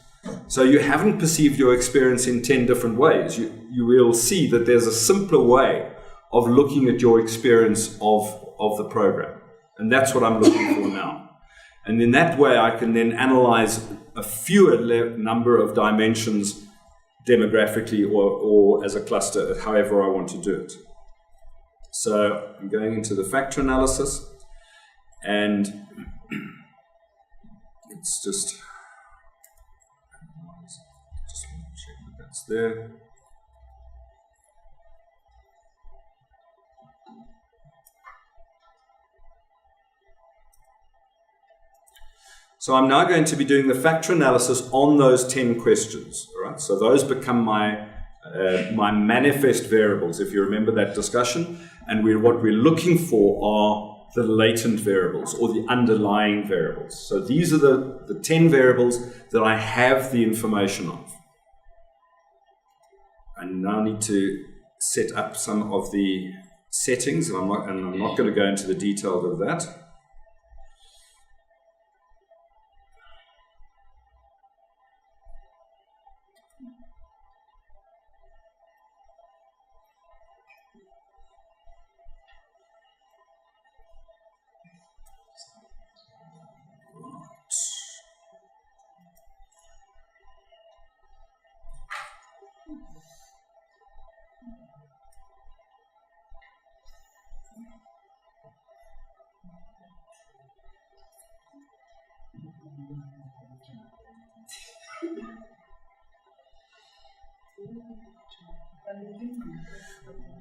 So you haven't perceived your experience in 10 different ways. You will see that there's a simpler way of looking at your experience of of the program. And that's what I'm looking for now. And in that way, I can then analyze a fewer number of dimensions demographically or as a cluster, however I want to do it. So I'm going into the factor analysis, and it's just check that that's there. So I'm now going to be doing the factor analysis on those 10 questions. All right? So those become my manifest variables, if you remember that discussion. And what we're looking for are the latent variables or the underlying variables. So these are the 10 variables that I have the information of. I now need to set up some of the settings, and I'm not going to go into the detail of that.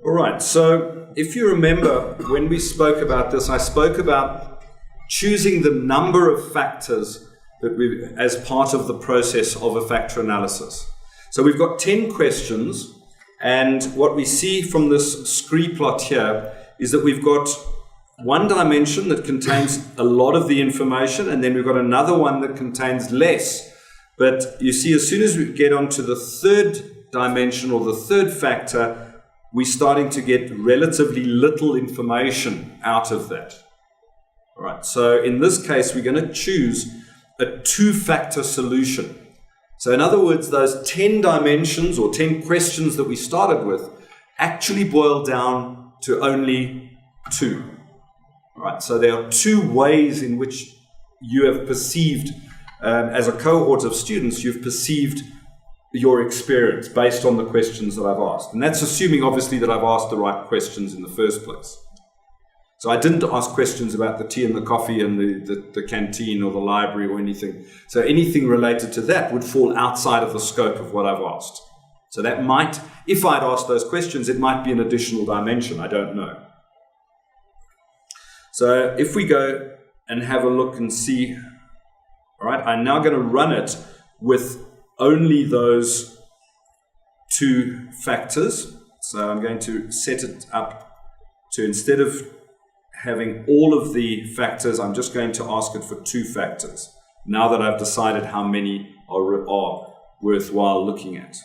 All right, so if you remember when we spoke about this, I spoke about choosing the number of factors that as part of the process of a factor analysis. So we've got 10 questions, and what we see from this scree plot here is that we've got one dimension that contains a lot of the information, and then we've got another one that contains less. But you see, as soon as we get onto the third dimension or the third factor, we're starting to get relatively little information out of that. All right, so in this case, we're going to choose a two-factor solution. So in other words, those 10 dimensions or 10 questions that we started with actually boil down to only 2. All right, so there are 2 ways in which you have perceived, as a cohort of students, you've perceived your experience based on the questions that I've asked. And that's assuming, obviously, that I've asked the right questions in the first place. So I didn't ask questions about the tea and the coffee and the canteen or the library or anything. So anything related to that would fall outside of the scope of what I've asked. So that might, if I'd asked those questions, it might be an additional dimension. I don't know. So if we go and have a look and see, all right, I'm now going to run it with only those 2 factors. So I'm going to set it up to, instead of having all of the factors, I'm just going to ask it for 2 factors, now that I've decided how many are worthwhile looking at.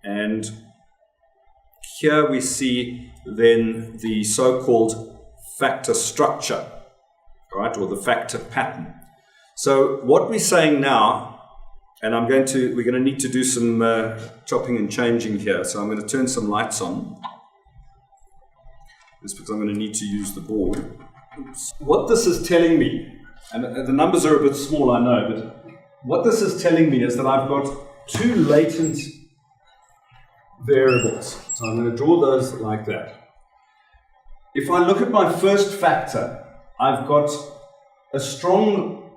And here we see then the so-called factor structure, all right, or the factor pattern. So what we're saying now, and we're going to need to do some chopping and changing here. So I'm going to turn some lights on. Just because I'm going to need to use the board. Oops. What this is telling me, and the numbers are a bit small, I know, but what this is telling me is that I've got 2 latent variables. So I'm going to draw those like that. If I look at my first factor, I've got a strong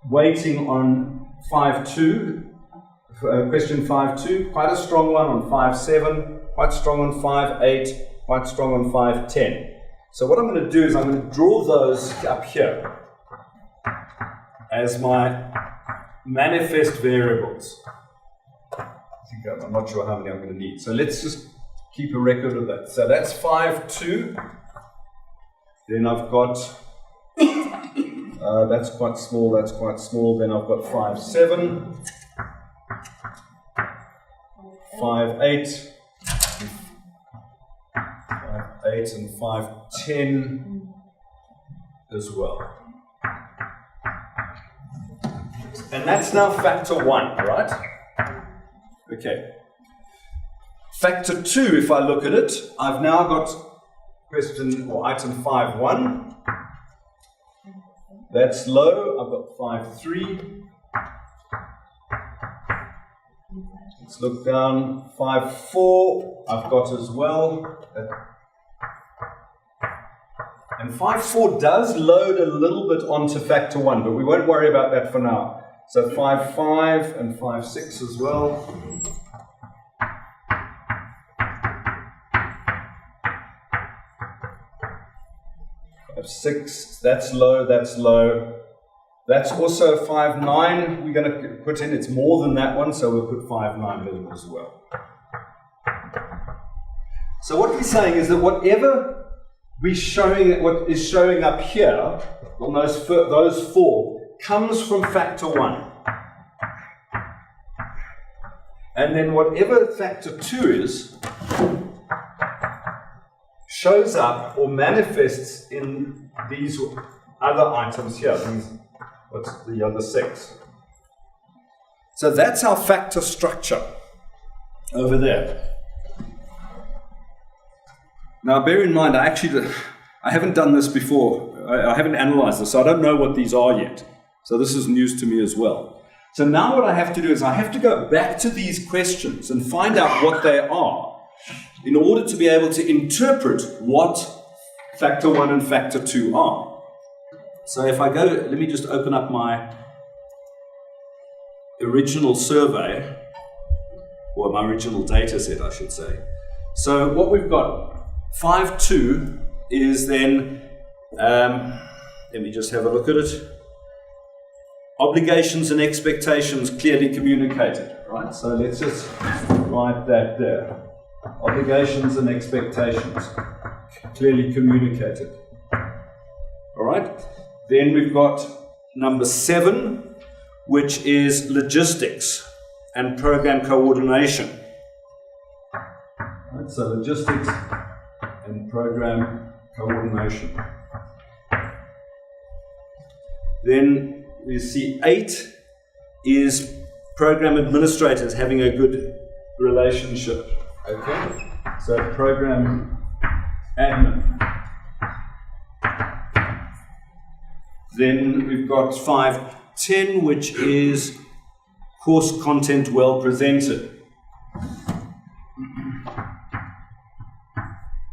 weighting on 5.2, question 5.2, quite a strong one on 5.7, quite strong on 5.8, quite strong on 5.10. So what I'm going to do is I'm going to draw those up here as my manifest variables. I'm not sure how many I'm going to need. So let's just keep a record of that. So that's 5.2. Then I've got, that's quite small, that's quite small. Then I've got 5.7, 5.8, 5.8 and 5.10 as well. And that's now factor 1, right? Okay. Factor 2, if I look at it, I've now got question or item 5.1. That's low. I've got 5.3. Let's look down. 5.4 I've got as well. And 5.4 does load a little bit onto factor 1, but we won't worry about that for now. So 5.5 and 5.6 as well. 5.6, that's low, that's low. That's also 5.9 we're going to put in. It's more than that one, so we'll put 5.9 in as well. So what we're saying is that whatever what is showing up here on those 4 comes from factor 1. And then whatever factor 2 is shows up or manifests in these other items here. What's the other 6? So that's our factor structure over there. Now bear in mind, I haven't done this before. I haven't analyzed this, so I don't know what these are yet. So this is news to me as well. So now what I have to do is I have to go back to these questions and find out what they are in order to be able to interpret what factor 1 and factor 2 are. So if I go, let me just open up my original survey, or my original data set, I should say. So what we've got, 5.2 is then, let me just have a look at it. Obligations and expectations clearly communicated, right? So let's just write that there. Obligations and expectations clearly communicated. All right? Then we've got number 7, which is logistics and program coordination. Right, so logistics and program coordination. Then we see 8 is program administrators having a good relationship. Okay, so program admin. Then we've got 5.10, which is course content well presented.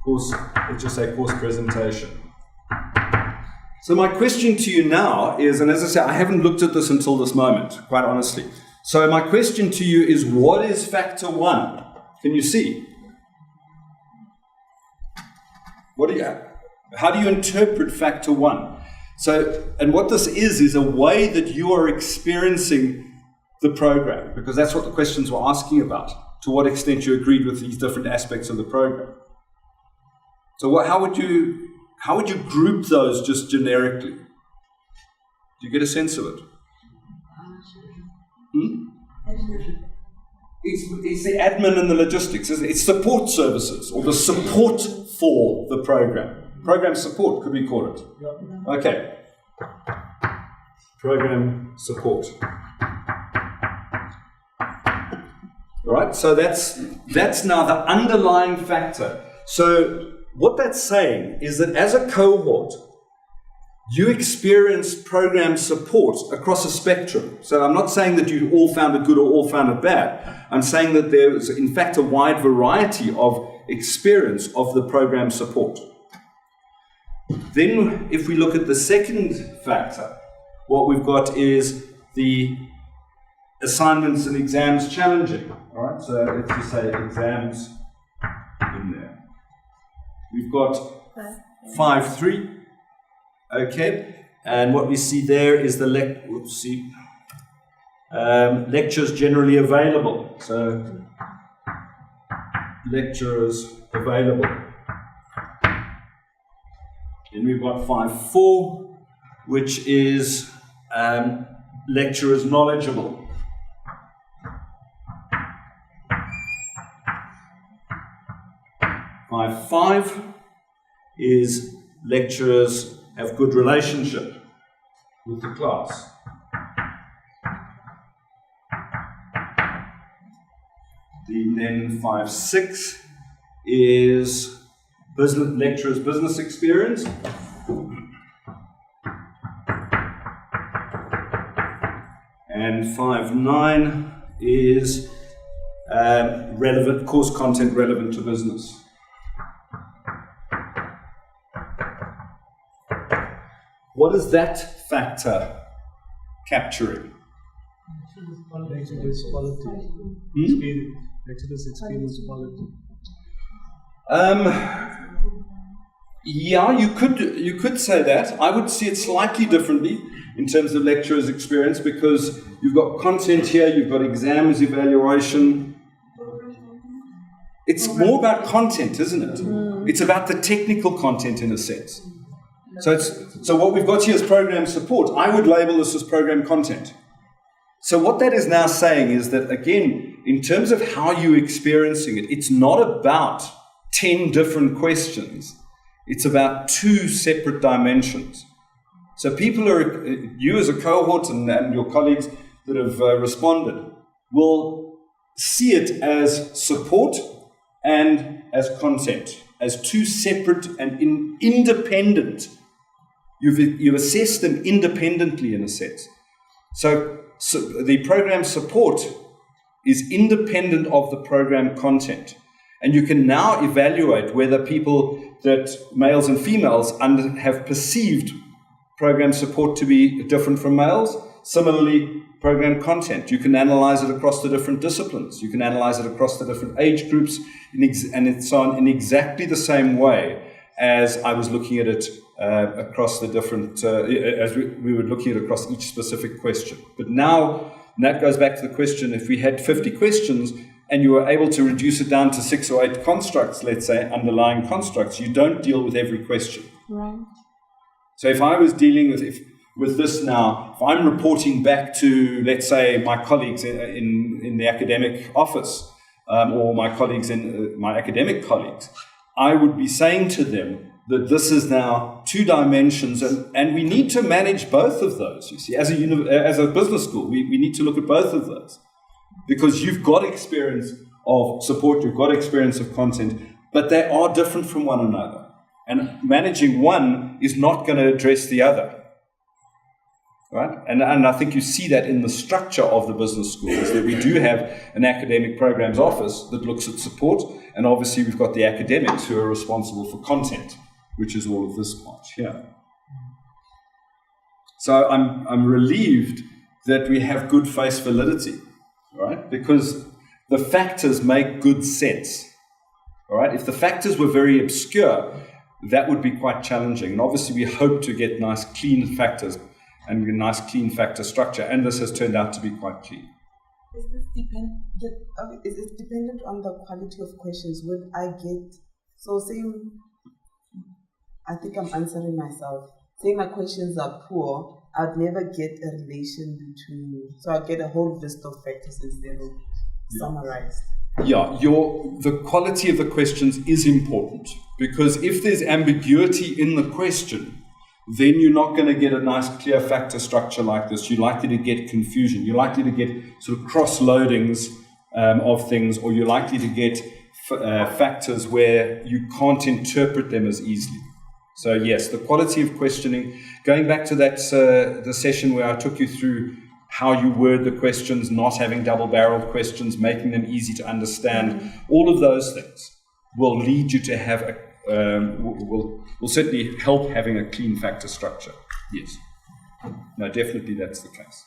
Let's just say course presentation. So my question to you now is, and as I say, I haven't looked at this until this moment, quite honestly. So my question to you is, what is factor 1? Can you see? How do you interpret factor 1? So, and what this is a way that you are experiencing the program, because that's what the questions were asking about. To what extent you agreed with these different aspects of the program. So how would you group those just generically? Do you get a sense of it? It's the admin and the logistics, isn't it? It's support services, or the support for the program. Program support, could we call it? Okay. Program support. All right, so that's now the underlying factor. So what that's saying is that as a cohort, you experience program support across a spectrum. So I'm not saying that you all found it good or all found it bad. I'm saying that there is, in fact, a wide variety of experience of the program support. Then, if we look at the second factor, what we've got is the assignments and exams challenging. All right, so let's just say exams in there. We've got 5.3. Okay, and what we see there is the lectures generally available. So lecturers available. Then we've got 5.4, which is lecturers knowledgeable. 5.5 is lecturers have good relationship with the class. And then 5.6 is lecturer's business experience. And 5.9 is relevant course content relevant to business. What is that factor capturing? Lecturer's quality. Lecturer's experience quality. Yeah, you could say that. I would see it slightly differently in terms of lecturer's experience, because you've got content here, you've got exams, evaluation. It's more about content, isn't it? It's about the technical content in a sense. So what we've got here is program support. I would label this as program content. So what that is now saying is that, again, in terms of how you're experiencing it, it's not about 10 different questions. It's about 2 separate dimensions. So people are, you as a cohort and your colleagues that have responded will see it as support and as content, as 2 separate and independent. You've assessed them independently in a sense. So the program support is independent of the program content. And you can now evaluate whether people, that males and females, have perceived program support to be different from males. Similarly, program content, you can analyze it across the different disciplines. You can analyze it across the different age groups, and so on, in exactly the same way as I was looking at it across the different, as we were looking at across each specific question. But now, and that goes back to the question, if we had 50 questions and you were able to reduce it down to 6 or 8 constructs, let's say, underlying constructs, you don't deal with every question. Right. So if I was dealing with this now, if I'm reporting back to, let's say, my colleagues in the academic office, or my colleagues my academic colleagues, I would be saying to them that this is now 2 dimensions, and we need to manage both of those. You see, as a business school, we need to look at both of those, because you've got experience of support, you've got experience of content, but they are different from one another. And managing one is not going to address the other. Right? And I think you see that in the structure of the business school, is that we do have an academic programs office that looks at support, and obviously we've got the academics who are responsible for content, which is all of this part here. So I'm relieved that we have good face validity, right? Because the factors make good sense. All right? If the factors were very obscure, that would be quite challenging. And obviously we hope to get nice clean factors and a nice clean factor structure, and this has turned out to be quite clean. Is it dependent on the quality of questions? Would I get, so saying, I think I'm answering myself, saying my questions are poor, I'd never get a relation between, so I'd get a whole list of factors instead of summarized. Yeah, the quality of the questions is important, because if there's ambiguity in the question, then you're not going to get a nice clear factor structure like this. You're likely to get confusion. You're likely to get sort of cross-loadings of things, or you're likely to get factors where you can't interpret them as easily. So yes, the quality of questioning, going back to that the session where I took you through how you word the questions, not having double-barreled questions, making them easy to understand, all of those things will lead you to have will certainly help having a clean factor structure. Yes. No, definitely that's the case.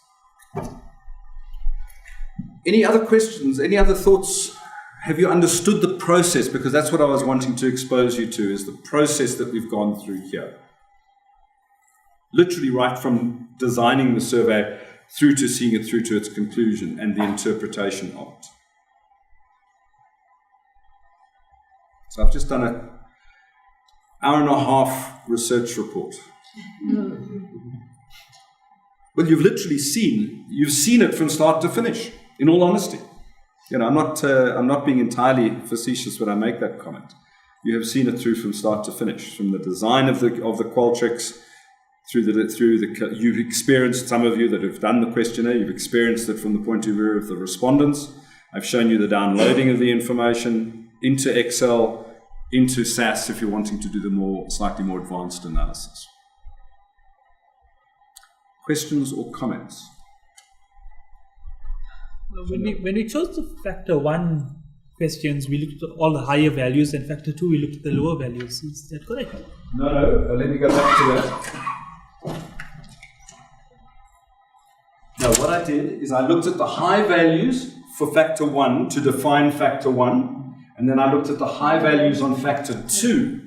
Any other questions? Any other thoughts? Have you understood the process? Because that's what I was wanting to expose you to, is the process that we've gone through here. Literally right from designing the survey through to seeing it through to its conclusion and the interpretation of it. So I've just done an hour-and-a-half research report. Well, you've literally seen it from start to finish, in all honesty. You know, I'm not being entirely facetious when I make that comment. You have seen it through from start to finish, from the design of the Qualtrics, you've experienced, some of you that have done the questionnaire, you've experienced it from the point of view of the respondents, I've shown you the downloading of the information into Excel, into SAS if you're wanting to do the slightly more advanced analysis. Questions or comments? When we chose the factor 1 questions, we looked at all the higher values, and factor 2, we looked at the lower values. Is that correct? No, let me go back to that. No, what I did is I looked at the high values for factor 1 to define factor 1, and then I looked at the high values on factor 2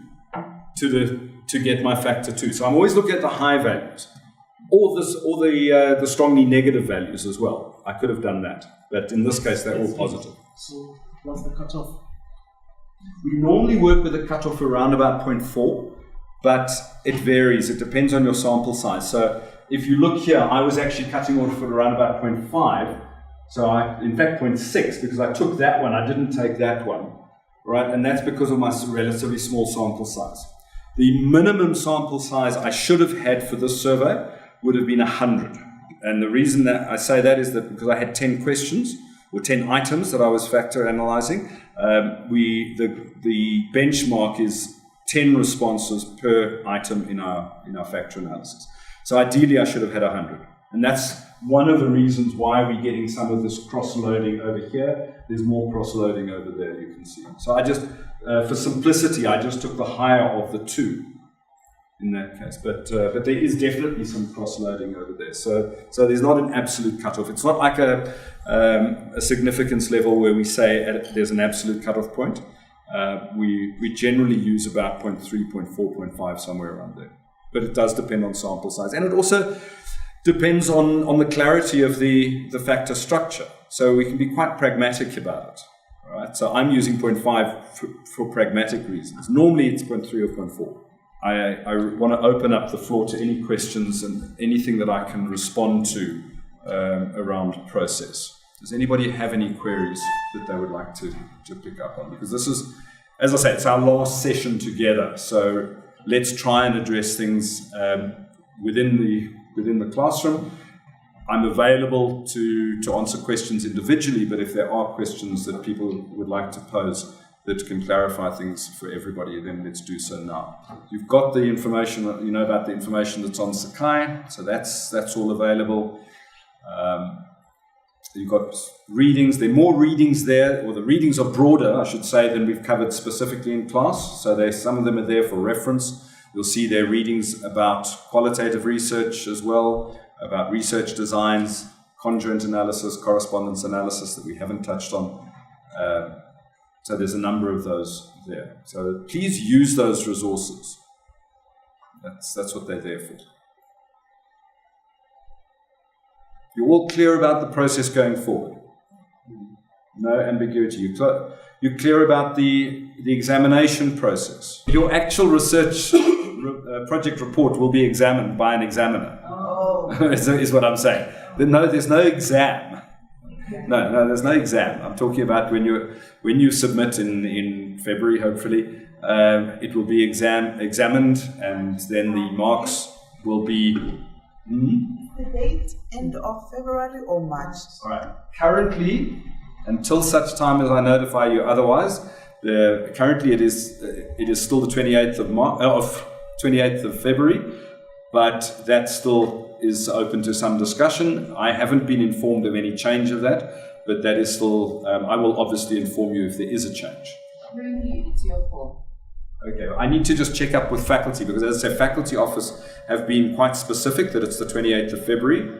to get my factor 2. So I'm always looking at the high values, or the strongly negative values as well. I could have done that, but in this case they're all positive. So what's the cutoff? We normally work with a cutoff around about 0.4, but it varies. It depends on your sample size. So if you look here, I was actually cutting off at around about 0.5. So in fact 0.6, because I took that one, I didn't take that one, right? And that's because of my relatively small sample size. The minimum sample size I should have had for this survey would have been 100. And the reason that I say that is that because I had 10 questions, or 10 items that I was factor analyzing, the benchmark is 10 responses per item in our factor analysis. So ideally I should have had 100. And that's one of the reasons why we're getting some of this cross-loading over here. There's more cross-loading over there, you can see. So I just, for simplicity, I just took the higher of the two in that case. But there is definitely some cross-loading over there. So there's not an absolute cutoff. It's not like a significance level where we say there's an absolute cutoff point. We generally use about 0.3, 0.4, 0.5, somewhere around there. But it does depend on sample size. And it also depends on the clarity of the factor structure. So we can be quite pragmatic about it. Right? So I'm using 0.5 for pragmatic reasons. Normally it's 0.3 or 0.4. I want to open up the floor to any questions and anything that I can respond to around process. Does anybody have any queries that they would like to pick up on? Because this is, as I say, it's our last session together. So let's try and address things within the classroom. I'm available to answer questions individually, but if there are questions that people would like to pose that can clarify things for everybody, then let's do so now. You've got the information, you know about the information that's on Sakai, so that's all available. You've got readings. There are more readings there, or the readings are broader, I should say, than we've covered specifically in class. So some of them are there for reference. You'll see there are readings about qualitative research as well, about research designs, conjoint analysis, correspondence analysis that we haven't touched on. So there's a number of those there. So please use those resources. That's what they're there for. You're all clear about the process going forward? No ambiguity. You're clear about the examination process. Your actual research project report will be examined by an examiner. Oh. is what I'm saying. There's no exam. No, there's no exam. I'm talking about when you submit in February, hopefully, it will be examined, and then the marks will be. The date end of February or March? All right. Currently, until such time as I notify you otherwise, currently it is still the 28th of February, but that still is open to some discussion. I haven't been informed of any change of that, but that is still. I will obviously inform you if there is a change. Really, it's your call. Okay, I need to just check up with faculty, because as I say, faculty office have been quite specific that it's the 28th of February,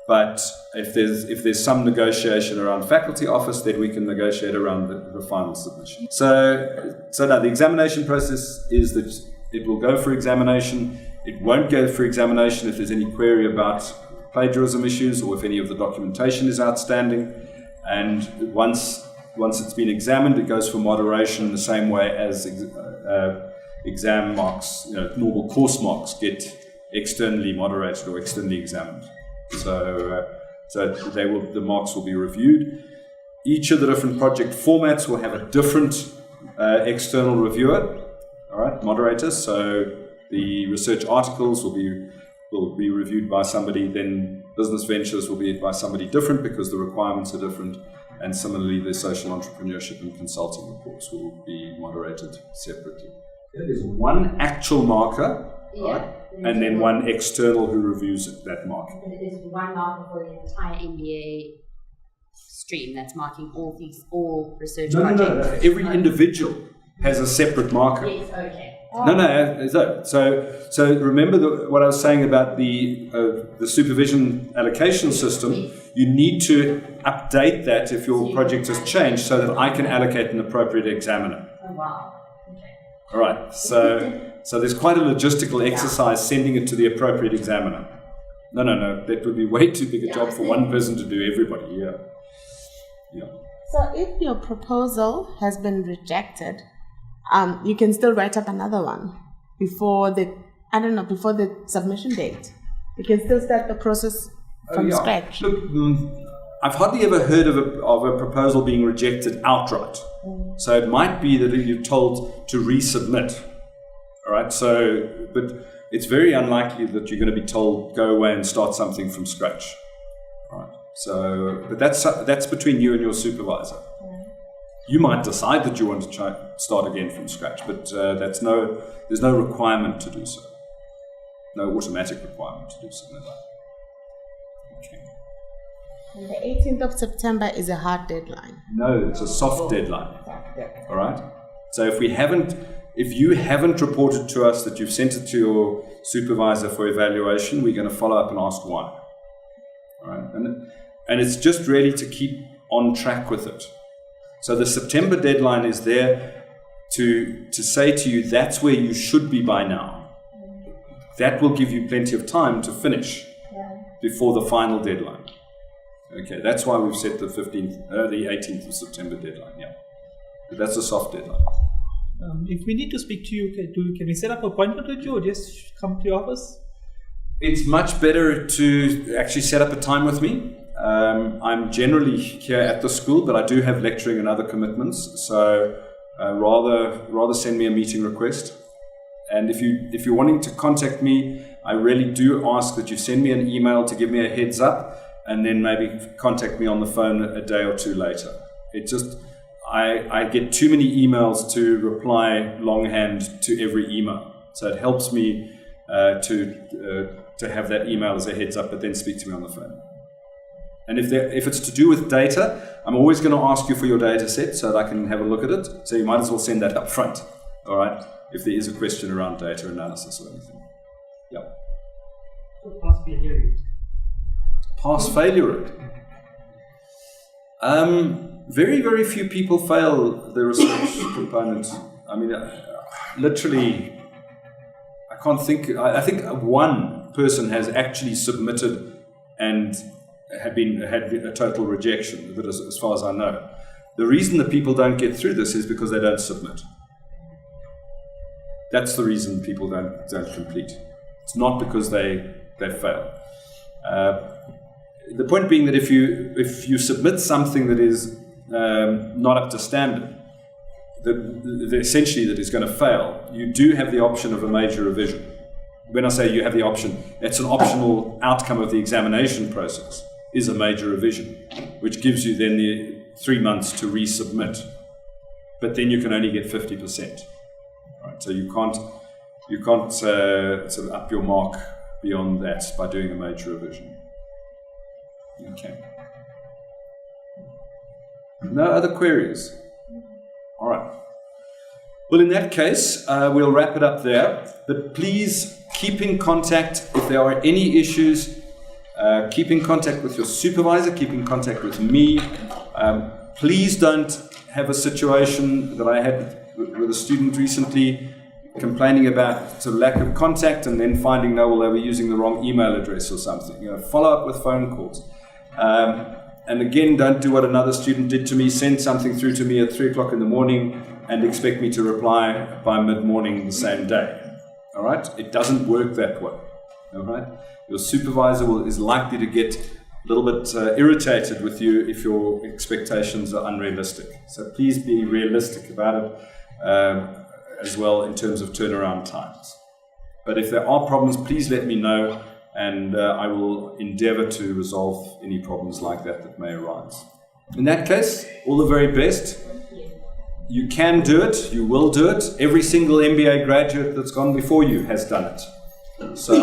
but if there's some negotiation around faculty office, then we can negotiate around the final submission. So now the examination process is that it will go for examination. It won't go for examination if there's any query about plagiarism issues or if any of the documentation is outstanding. And once it's been examined, it goes for moderation the same way as exam marks, normal course marks get externally moderated or externally examined. So the marks will be reviewed. Each of the different project formats will have a different external reviewer, all right, moderators. So the research articles will be reviewed by somebody. Then business ventures will be by somebody different because the requirements are different. And similarly, the social entrepreneurship and consulting reports will be moderated separately. There's one actual marker, right? And then one external who reviews that marker. But it is one marker for the entire MBA stream that's marking all research projects. No. Every individual has a separate marker. Yes, okay. No. So remember what I was saying about the supervision allocation system. You need to update that if your project has changed, so that I can allocate an appropriate examiner. Oh, wow. Okay. All right. So there's quite a logistical exercise sending it to the appropriate examiner. No. That would be way too big a job for one person to do. Everybody. Yeah. So if your proposal has been rejected, you can still write up another one before the submission date. You can still start the process from scratch. Look, I've hardly ever heard of a proposal being rejected outright. So it might be that you're told to resubmit. All right. But it's very unlikely that you're going to be told go away and start something from scratch. All right. But that's between you and your supervisor. You might decide that you want to try start again from scratch, but there's no requirement to do so. No automatic requirement to do something like that. Okay. And the 18th of September is a hard deadline. No, it's a soft deadline. All right. So if you haven't reported to us that you've sent it to your supervisor for evaluation, we're going to follow up and ask why. All right. And it's just really to keep on track with it. So the September deadline is there to say to you that's where you should be by now. That will give you plenty of time to finish before the final deadline. Okay, that's why we've set the 18th of September deadline. Yeah, but that's a soft deadline. If we need to speak to you, can we set up an appointment with you, or just come to your office? It's much better to actually set up a time with me. I'm generally here at the school, but I do have lecturing and other commitments. So rather send me a meeting request. And if you're wanting to contact me, I really do ask that you send me an email to give me a heads up, and then maybe contact me on the phone a day or two later. It just I get too many emails to reply longhand to every email, so it helps me to have that email as a heads up, but then speak to me on the phone. And if it's to do with data, I'm always going to ask you for your data set so that I can have a look at it. So you might as well send that up front, all right, if there is a question around data analysis or anything. Yeah. So pass failure rate. Pass failure rate. Very, very few people fail the research component. I mean, literally, I can't think. I think one person has actually submitted and had a total rejection, but as far as I know. The reason that people don't get through this is because they don't submit. That's the reason people don't complete. It's not because they fail. The point being that if you submit something that is not up to standard, that essentially that is going to fail, you do have the option of a major revision. When I say you have the option, it's an optional outcome of the examination process, is a major revision, which gives you then the 3 months to resubmit. But then you can only get 50%. Right? So you can't sort of up your mark beyond that by doing a major revision. Okay. No other queries? All right. Well, in that case, we'll wrap it up there. But please keep in contact if there are any issues. Keep in contact with your supervisor. Keep in contact with me. Please don't have a situation that I had with a student recently, complaining about sort of lack of contact and then finding, no, well, they were using the wrong email address or something. Follow up with phone calls. And again, don't do what another student did to me, send something through to me at 3 o'clock in the morning and expect me to reply by mid-morning the same day. All right? It doesn't work that way. All right? Your supervisor is likely to get a little bit irritated with you if your expectations are unrealistic. So please be realistic about it as well in terms of turnaround times. But if there are problems, please let me know, and I will endeavor to resolve any problems like that may arise. In that case, all the very best. You can do it, you will do it. Every single MBA graduate that's gone before you has done it. So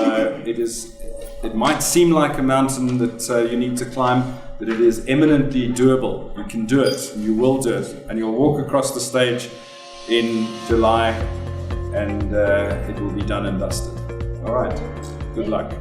it might seem like a mountain that you need to climb, but it is eminently doable. You can do it, and you will do it, and you'll walk across the stage in July, and it will be done and dusted. All right, good luck.